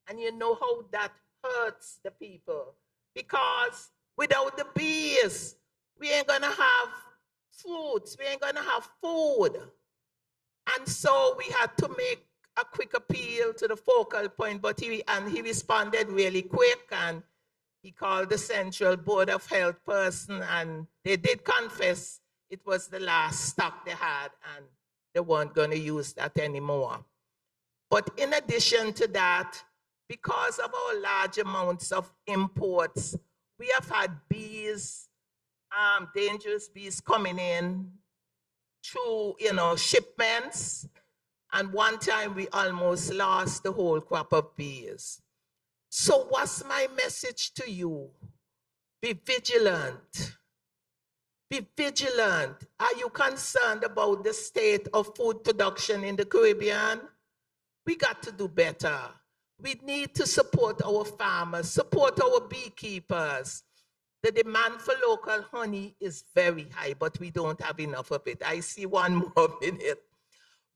And you know how that hurts the people. Because without the bees, we ain't gonna have fruits, we ain't gonna have food. And so we had to make a quick appeal to the focal point, but he responded really quick, and he called the Central Board of Health person, and they did confess it was the last stock they had, and they weren't going to use that anymore. But in addition to that, because of our large amounts of imports, we have had bees, dangerous bees coming in through, shipments. And one time we almost lost the whole crop of bees. So what's my message to you? Be vigilant. Be vigilant. Are you concerned about the state of food production in the Caribbean? We got to do better. We need to support our farmers, support our beekeepers. The demand for local honey is very high, but we don't have enough of it. I see one more minute.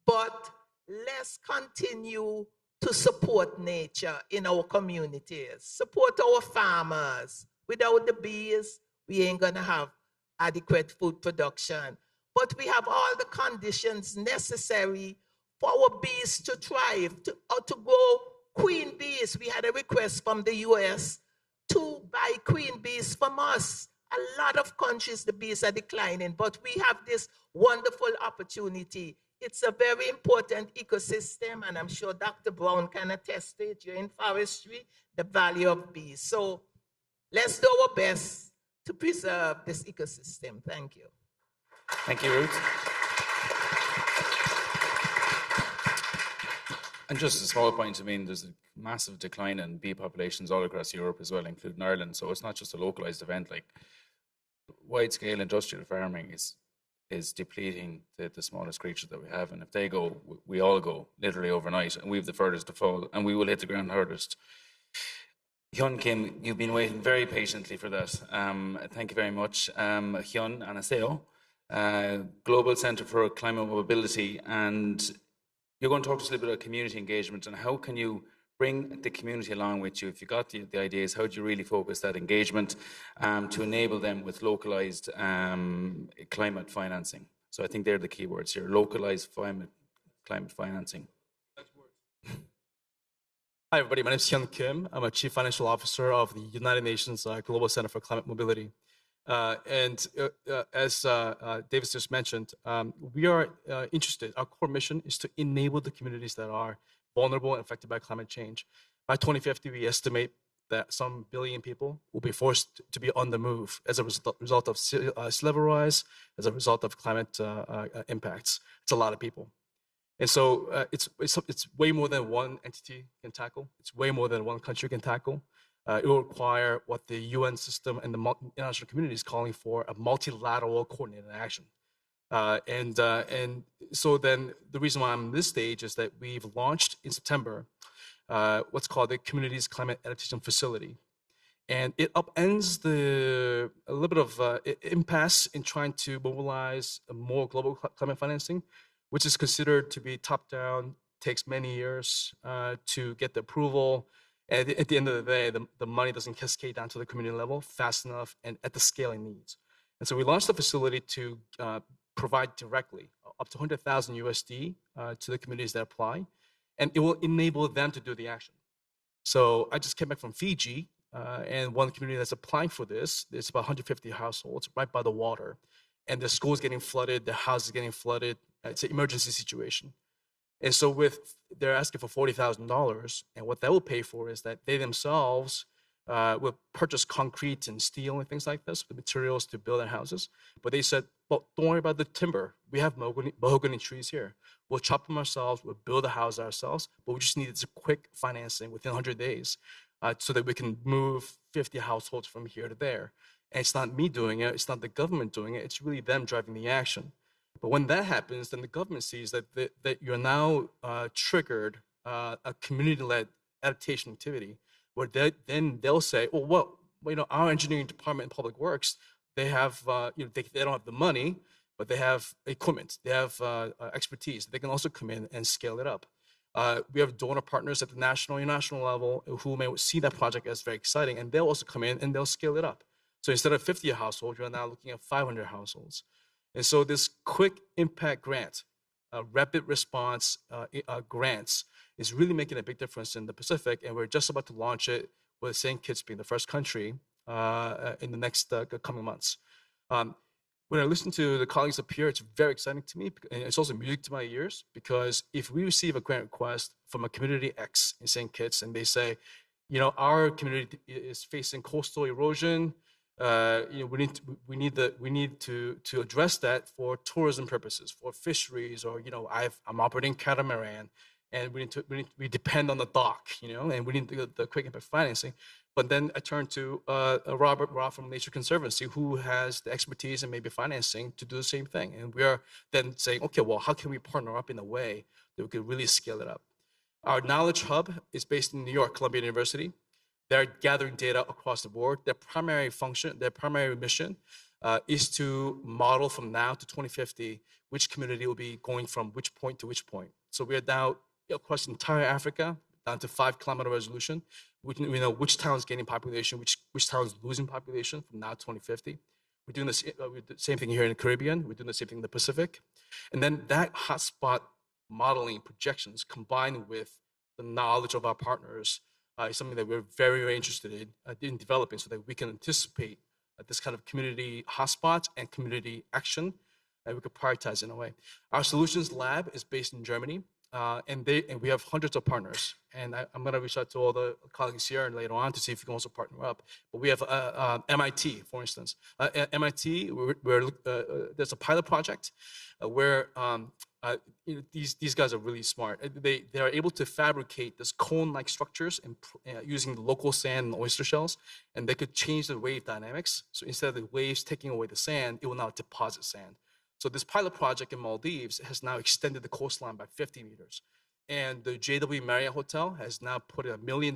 But let's continue to support nature in our communities, support our farmers. Without the bees, we ain't gonna have adequate food production. But we have all the conditions necessary for our bees to thrive, to grow queen bees. We had a request from the US to buy queen bees from us. A lot of countries, the bees are declining, but we have this wonderful opportunity. It's a very important ecosystem, and I'm sure Dr. Brown can attest to it. You're in forestry, the value of bees. So let's do our best to preserve this ecosystem. Thank you. Thank you, Ruth. And just a small point, there's a massive decline in bee populations all across Europe as well, including Ireland. So it's not just a localized event. Like wide-scale industrial farming is depleting the smallest creatures that we have. And if they go, we all go, literally overnight. And we have the furthest to fall, and we will hit the ground hardest. Hyun Kim, you've been waiting very patiently for that. Thank you very much. Hyun Anaseo, Global Center for Climate Mobility, and you're going to talk to us a little bit about community engagement and how can you bring the community along with you. If you got the ideas, how do you really focus that engagement to enable them with localized climate financing? So I think they're the key words here, localized climate financing. Hi, everybody. My name is Hyun Kim. I'm a Chief Financial Officer of the United Nations Global Center for Climate Mobility. As Davis just mentioned, we are interested. Our core mission is to enable the communities that are vulnerable and affected by climate change. By 2050, we estimate that some billion people will be forced to be on the move as a result of sea level rise, as a result of climate impacts. It's a lot of people. And so it's way more than one entity can tackle. It's way more than one country can tackle. It will require what the UN system and the international community is calling for, a multilateral coordinated action. And so then the reason why I'm on this stage is that we've launched in September what's called the Communities Climate Adaptation Facility. And it upends a little bit of impasse in trying to mobilize more global climate financing, which is considered to be top-down, takes many years to get the approval. And at the end of the day, the money doesn't cascade down to the community level fast enough and at the scale it needs. And so we launched the facility to provide directly up to 100,000 USD to the communities that apply, and it will enable them to do the action. So I just came back from Fiji, and one community that's applying for this, it's about 150 households right by the water, and the school's getting flooded, the house is getting flooded. It's an emergency situation. And so they're asking for $40,000, and what that will pay for is that they themselves will purchase concrete and steel and things like this, the materials to build their houses. But they said, well, don't worry about the timber. We have mahogany trees here. We'll chop them ourselves, we'll build a house ourselves, but we just need this quick financing within 100 days so that we can move 50 households from here to there. And it's not me doing it, it's not the government doing it, it's really them driving the action. But when that happens, then the government sees that you're now triggered a community-led adaptation activity, where then they'll say, oh, well, our engineering department in public works, they have, they don't have the money, but they have equipment, they have expertise. They can also come in and scale it up. We have donor partners at the national and international level who may see that project as very exciting, and they'll also come in and they'll scale it up. So instead of 50 households, you're now looking at 500 households. And so this quick impact grant, rapid response grants is really making a big difference in the Pacific. And we're just about to launch it with St. Kitts being the first country in the next coming months. When I listen to the colleagues up here, it's very exciting to me. And it's also music to my ears, because if we receive a grant request from a community X in St. Kitts and they say, our community is facing coastal erosion, we need to address that for tourism purposes, for fisheries, or I'm operating catamaran, and we depend on the dock, and we need the quick impact financing. But then I turn to Rob from Nature Conservancy, who has the expertise and maybe financing to do the same thing. And we are then saying, okay, well, how can we partner up in a way that we could really scale it up? Our knowledge hub is based in New York, Columbia University. They're gathering data across the board. Their primary function, their primary mission is to model from now to 2050 which community will be going from which point to which point. So we are now across entire Africa, down to 5-kilometer resolution. We know which town is gaining population, which town is losing population from now to 2050. We're doing the same thing here in the Caribbean. We're doing the same thing in the Pacific. And then that hotspot modeling projections combined with the knowledge of our partners is something that we're very, very interested in developing, so that we can anticipate this kind of community hotspots and community action, and we could prioritize in a way. Our solutions lab is based in Germany, and we have hundreds of partners. And I'm going to reach out to all the colleagues here and later on to see if we can also partner up. But we have MIT, for instance. At MIT, there's a pilot project where these guys are really smart. They are able to fabricate this cone-like structures using local sand and oyster shells, and they could change the wave dynamics. So instead of the waves taking away the sand, it will now deposit sand. So this pilot project in Maldives has now extended the coastline by 50 meters. And the JW Marriott Hotel has now put in $1 million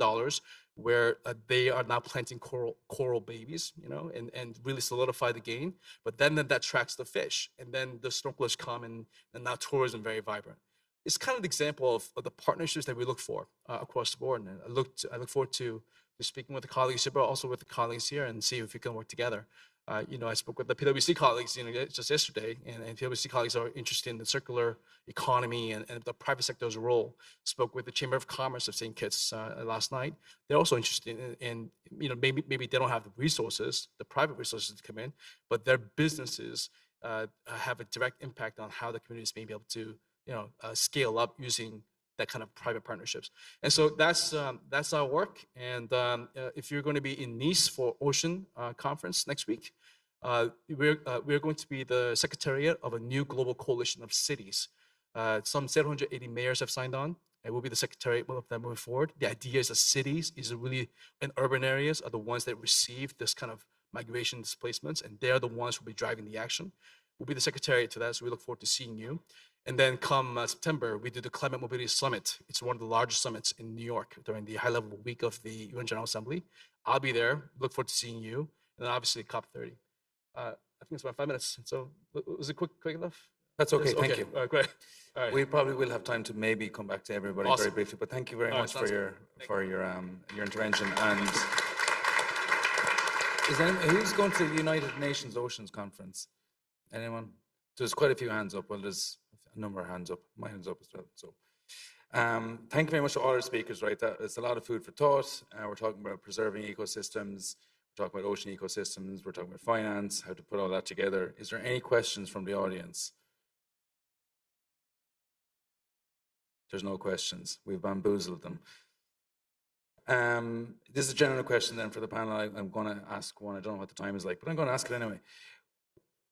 where they are now planting coral babies, and really solidify the gain. But then that tracks the fish. And then the snorkelers come and now tourism very vibrant. It's kind of the example of the partnerships that we look for across the board. And I look forward to speaking with the colleagues here, but also with the colleagues here, and see if we can work together. I spoke with the PwC colleagues, just yesterday, and PwC colleagues are interested in the circular economy and the private sector's role. Spoke with the Chamber of Commerce of St. Kitts last night. They're also interested in maybe they don't have the resources, the private resources to come in, but their businesses have a direct impact on how the communities may be able to, scale up using that kind of private partnerships. And so that's our work. And if you're going to be in Nice for Ocean Conference next week, we're going to be the secretariat of a new global coalition of cities. Some 780 mayors have signed on, and we'll be the secretariat of that moving forward. The idea is that cities and urban areas are the ones that receive this kind of migration displacements, and they're the ones who will be driving the action. We'll be the secretariat to that, so we look forward to seeing you. And then come September, we do the Climate Mobility Summit. It's one of the largest summits in New York during the high-level week of the UN General Assembly. I'll be there. Look forward to seeing you. And then obviously COP30. I think it's about 5 minutes. So was it quick enough? That's okay. Thank you. All right, great. All right. We probably will have time to maybe come back to everybody Awesome. very briefly, but thank you very All right, much sounds for your intervention. And who's going to the United Nations Oceans Conference? Anyone? There's quite a few hands up. Well, there's a number of hands up. My hand's up as well. So, thank you very much to all our speakers. Right, it's a lot of food for thought. We're talking about preserving ecosystems. We're talking about ocean ecosystems. We're talking about finance, how to put all that together. Is there any questions from the audience? There's no questions. We've bamboozled them. This is a general question then for the panel. I'm going to ask one. I don't know what the time is like, but I'm going to ask it anyway.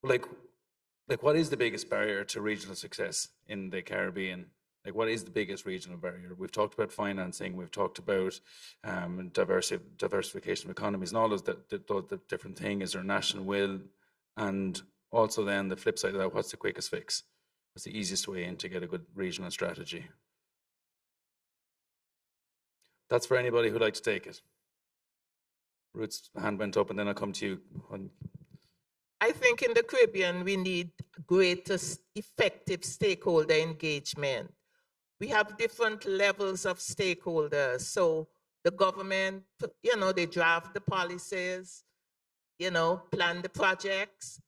Like, what is the biggest barrier to regional success in the Caribbean? Like, what is the biggest regional barrier? We've talked about financing. We've talked about diversification of economies and all those different things. Is there national will? And also then the flip side of that, what's the quickest fix? What's the easiest way in to get a good regional strategy? That's for anybody who'd like to take it. Ruth's hand went up, and then I'll come to you. I think in the Caribbean, we need greater effective stakeholder engagement. We have different levels of stakeholders. So the government, they draft the policies, plan the projects.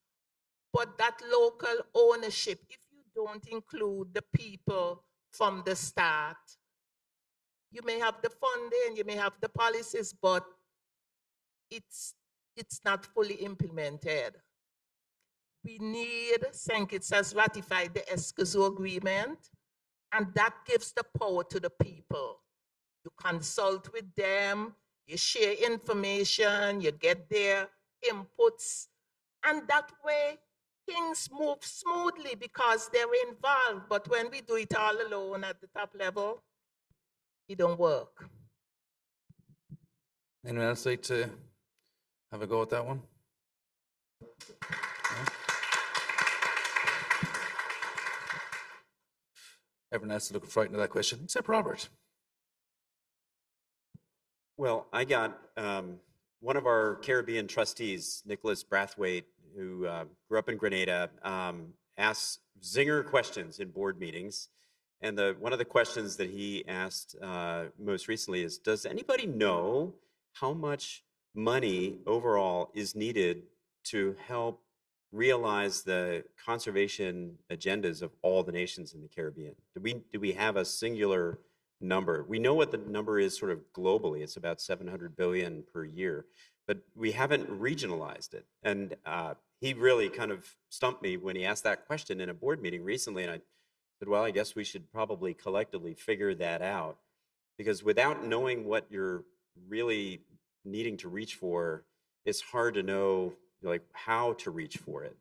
But that local ownership, if you don't include the people from the start, you may have the funding, you may have the policies, but it's not fully implemented. We need, St. Kitts has ratified the Escazú Agreement, and that gives the power to the people. You consult with them, you share information, you get their inputs, and that way things move smoothly because they're involved. But when we do it all alone at the top level, it don't work. Anyone else like to have a go at that one? Yeah. Everyone else is looking frightened of that question, except Robert. Well, I got one of our Caribbean trustees, Nicholas Brathwaite, who grew up in Grenada, asks zinger questions in board meetings. And one of the questions that he asked most recently is, does anybody know how much money overall is needed to help realize the conservation agendas of all the nations in the Caribbean? Do we have a singular number? We know what the number is sort of globally. It's about 700 billion per year, but we haven't regionalized it. And he really kind of stumped me when he asked that question in a board meeting recently. And I said, well, I guess we should probably collectively figure that out, because without knowing what you're really needing to reach for, it's hard to know like how to reach for it.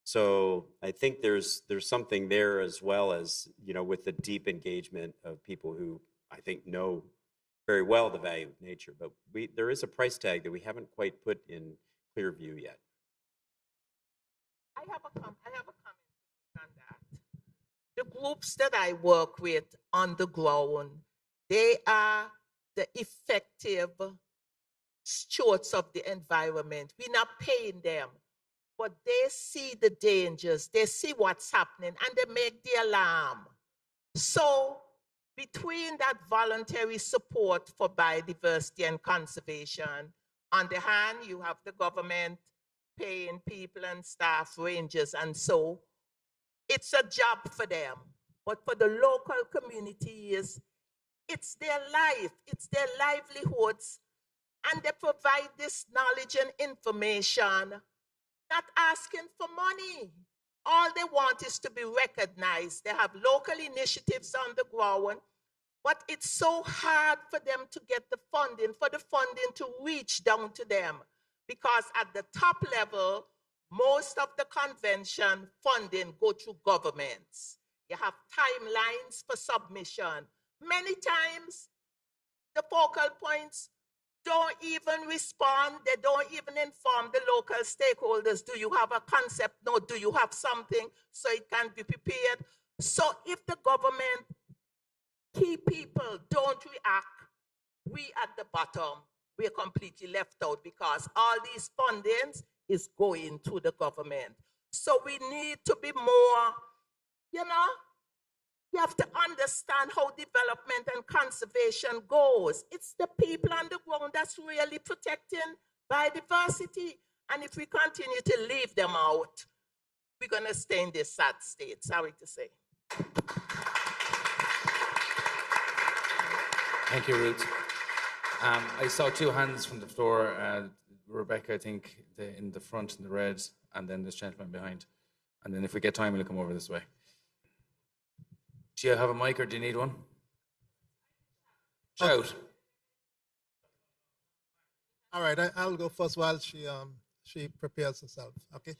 So I think there's something there, as well as, with the deep engagement of people who I think know very well the value of nature, but there is a price tag that we haven't quite put in clear view yet. I have a comment on that. The groups that I work with on the ground, they are the effective stewards of the environment. We're not paying them, but they see the dangers, they see what's happening, and they make the alarm. So between that voluntary support for biodiversity and conservation, on the hand, you have the government paying people and staff, rangers, and so it's a job for them. But for the local communities, it's their life, it's their livelihoods, and they provide this knowledge and information, not asking for money. All they want is to be recognized. They have local initiatives on the ground, but it's so hard for them to get the funding, for the funding to reach down to them, because at the top level, most of the convention funding go through governments. You have timelines for submission. Many times, the focal points don't even respond. They don't even inform the local stakeholders. Do you have a concept? No. Do you have something so it can be prepared? So if the government, key people don't react, we at the bottom, we're completely left out because all these fundings is going to the government. So we need to be more, you have to understand how development and conservation goes. It's the people on the ground that's really protecting biodiversity. And if we continue to leave them out, we're going to stay in this sad state, sorry to say. Thank you, Ruth. I saw two hands from the floor. Rebecca, I think, in the front in the red, and then this gentleman behind. And then if we get time, we'll come over this way. Do you have a mic or do you need one? Shout. All right, I'll go first while she prepares herself. Okay.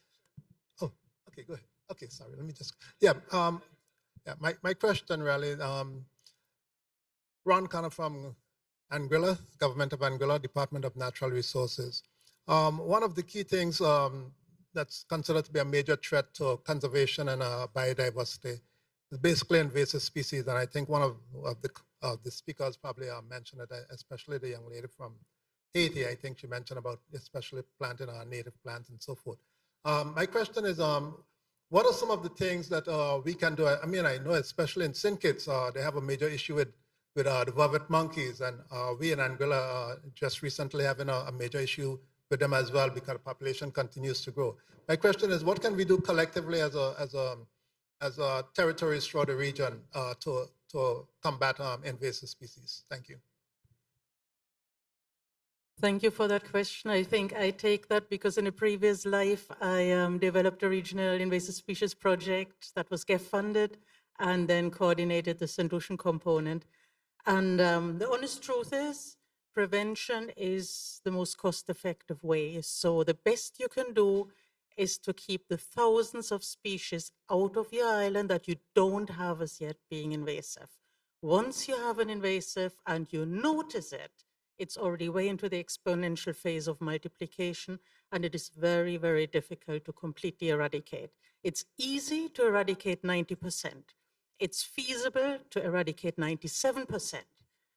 Oh, okay, go ahead. Okay, sorry. Let me just. Yeah. My question really. Ron Connor from Anguilla, Government of Anguilla, Department of Natural Resources. One of the key things that's considered to be a major threat to conservation and biodiversity is basically invasive species. And I think one of the speakers probably mentioned it, especially the young lady from Haiti. I think she mentioned about especially planting our native plants and so forth. My question is, what are some of the things that we can do? I mean, I know especially in St. Kitts, they have a major issue with the vervet monkeys, and we in Anguilla just recently having a major issue with them as well because the population continues to grow. My question is, what can we do collectively as territories throughout the region to combat invasive species? Thank you. Thank you for that question. I think I take that because in a previous life, I developed a regional invasive species project that was GEF funded and then coordinated the St. Lucian component. And the honest truth is, prevention is the most cost-effective way. So the best you can do is to keep the thousands of species out of your island that you don't have as yet being invasive. Once you have an invasive and you notice it, it's already way into the exponential phase of multiplication, and it is very, very difficult to completely eradicate. It's easy to eradicate 90%. It's feasible to eradicate 97%,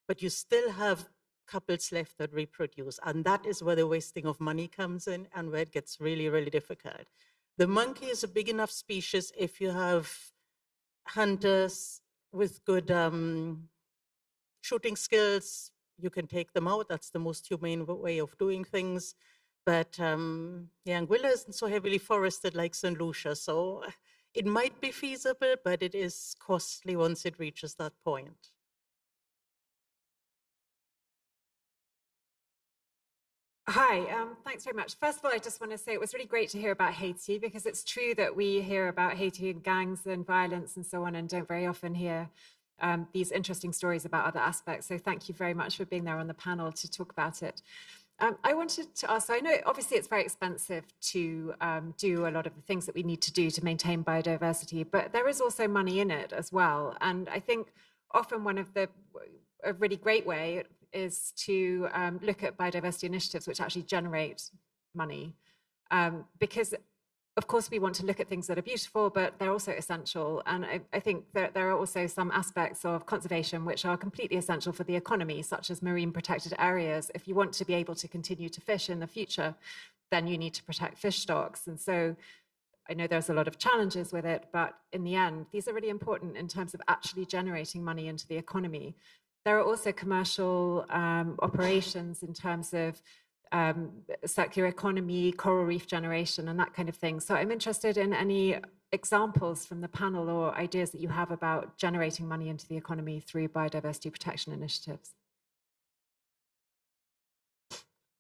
but you still have couples left that reproduce, and that is where the wasting of money comes in and where it gets really, really difficult. The monkey is a big enough species if you have hunters with good shooting skills, you can take them out. That's the most humane way of doing things. But Anguilla isn't so heavily forested like St. Lucia, so it might be feasible, but it is costly once it reaches that point. Hi, thanks very much. First of all, I just want to say it was really great to hear about Haiti, because it's true that we hear about Haiti and gangs and violence and so on, and don't very often hear these interesting stories about other aspects. So thank you very much for being there on the panel to talk about it. I wanted to ask, I know obviously it's very expensive to do a lot of the things that we need to do to maintain biodiversity, but there is also money in it as well. And I think often a really great way is to look at biodiversity initiatives which actually generate money. Because of course we want to look at things that are beautiful, but they're also essential. And I think that there are also some aspects of conservation which are completely essential for the economy, such as marine protected areas. If you want to be able to continue to fish in the future, then you need to protect fish stocks. And so I know there's a lot of challenges with it, but in the end, these are really important in terms of actually generating money into the economy. There are also commercial operations in terms of circular economy, coral reef generation, and that kind of thing. So I'm interested in any examples from the panel or ideas that you have about generating money into the economy through biodiversity protection initiatives.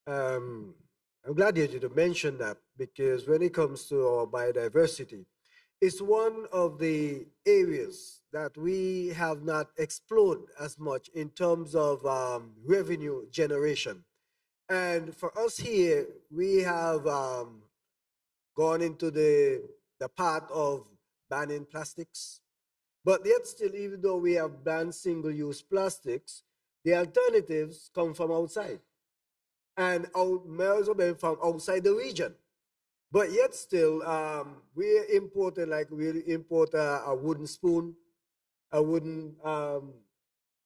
I'm glad you mentioned that, because when it comes to our biodiversity, is one of the areas that we have not explored as much in terms of revenue generation. And for us here, we have gone into the path of banning plastics. But yet still, even though we have banned single-use plastics, the alternatives come from outside. And most of them from outside the region. But yet still, we imported, like we import a wooden spoon, a wooden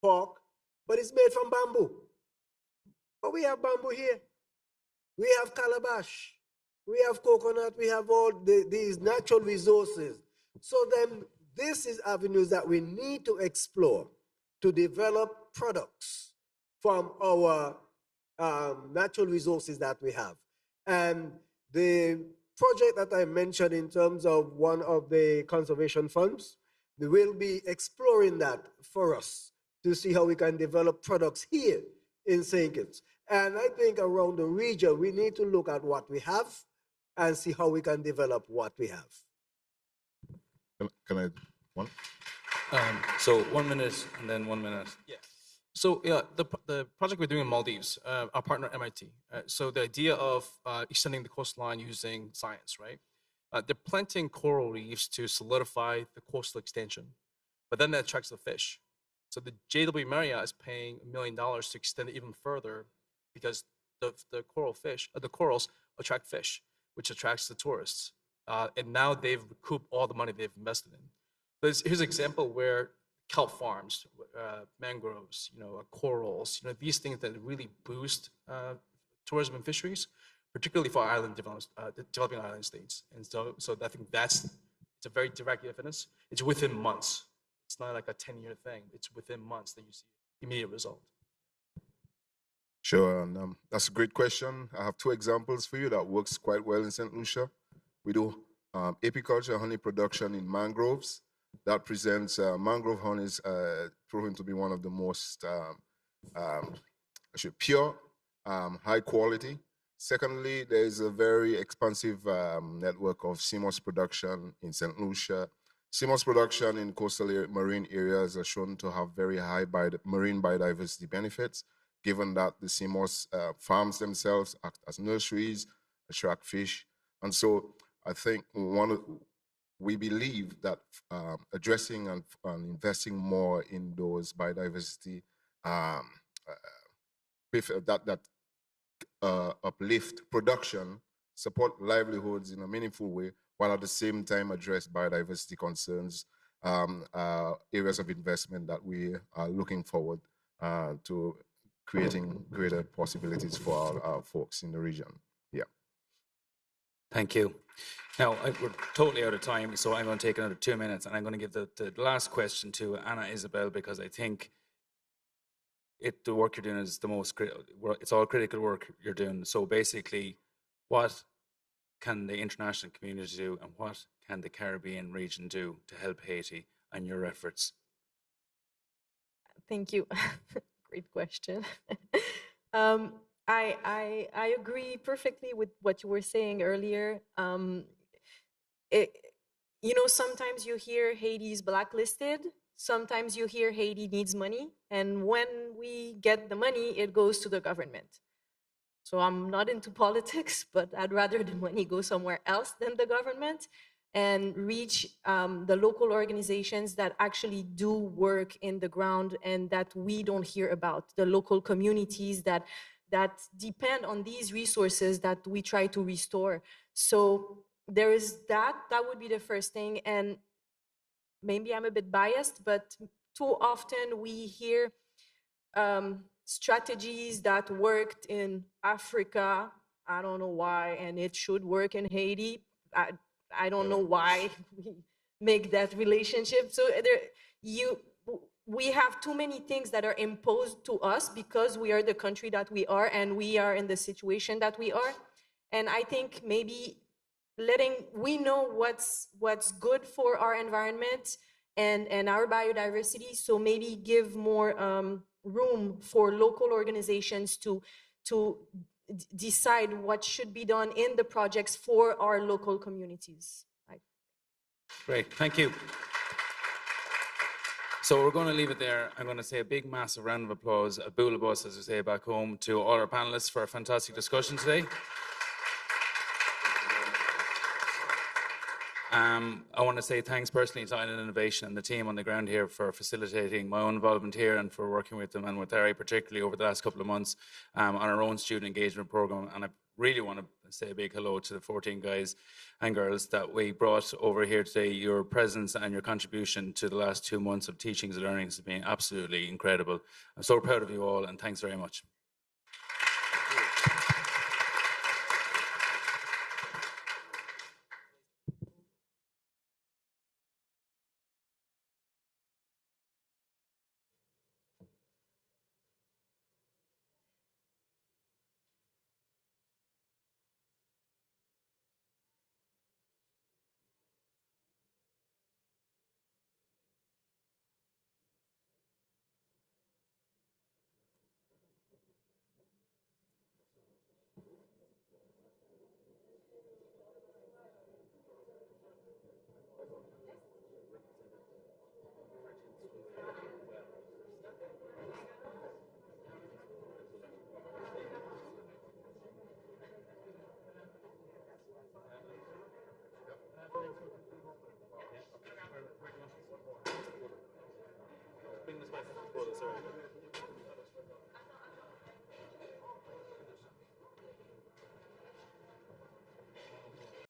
fork, but it's made from bamboo. But we have bamboo here. We have calabash. We have coconut. We have all these natural resources. So then this is avenues that we need to explore to develop products from our natural resources that we have. And the project that I mentioned in terms of one of the conservation funds, we will be exploring that for us to see how we can develop products here in St. Kitts. And I think around the region, we need to look at what we have and see how we can develop what we have. Can I, one? So 1 minute and then 1 minute. Yeah. So yeah, the project we're doing in Maldives, our partner MIT. So the idea of extending the coastline using science, right? They're planting coral reefs to solidify the coastal extension, but then that attracts the fish. So the JW Marriott is paying $1 million to extend it even further because the corals attract fish, which attracts the tourists. And now they've recouped all the money they've invested in. So here's an example where kelp farms, mangroves, corals, corals, these things that really boost tourism and fisheries, particularly for developing island states. And so I think it's a very direct evidence. It's within months. It's not like a 10-year thing. It's within months that you see immediate result. Sure, and that's a great question. I have 2 examples for you that works quite well in St. Lucia. We do apiculture, honey production in mangroves. That presents mangrove honey is proven to be one of the most pure, high quality. Secondly, there is a very expansive network of sea moss production in St. Lucia. Sea moss production in coastal marine areas are shown to have very high marine biodiversity benefits, given that the sea moss farms themselves act as nurseries, attract fish. And so I think we believe that addressing and investing more in those biodiversity that uplift production, support livelihoods in a meaningful way, while at the same time address biodiversity concerns, areas of investment that we are looking forward to creating greater possibilities for our folks in the region. Yeah. Thank you. Now, we're totally out of time, so I'm going to take another 2 minutes, and I'm going to give the last question to Anna Isabel, because I think the work you're doing is the most critical. It's all critical work you're doing. So basically, what can the international community do, and what can the Caribbean region do to help Haiti and your efforts? Thank you. Great question. I agree perfectly with what you were saying earlier. Sometimes you hear Haiti is blacklisted. Sometimes you hear Haiti needs money. And when we get the money, it goes to the government. So I'm not into politics, but I'd rather the money go somewhere else than the government and reach the local organizations that actually do work in the ground and that we don't hear about, the local communities that depend on these resources that we try to restore. So there is that would be the first thing. And maybe I'm a bit biased, but too often we hear strategies that worked in Africa. I don't know why, and it should work in Haiti. I don't know why we make that relationship. So we have too many things that are imposed to us because we are the country that we are and we are in the situation that we are. And I think maybe we know what's good for our environment and our biodiversity. So maybe give more room for local organizations to decide what should be done in the projects for our local communities. Great, thank you. So we're going to leave it there. I'm going to say a big, massive round of applause, a boule bus, as we say back home, to all our panelists for a fantastic discussion today. I want to say thanks personally to Island Innovation and the team on the ground here for facilitating my own involvement here and for working with them and with Ari particularly over the last couple of months on our own student engagement program. And I really want to say a big hello to the 14 guys and girls that we brought over here today. Your presence and your contribution to the last 2 months of teachings and learnings has been absolutely incredible. I'm so proud of you all, and thanks very much.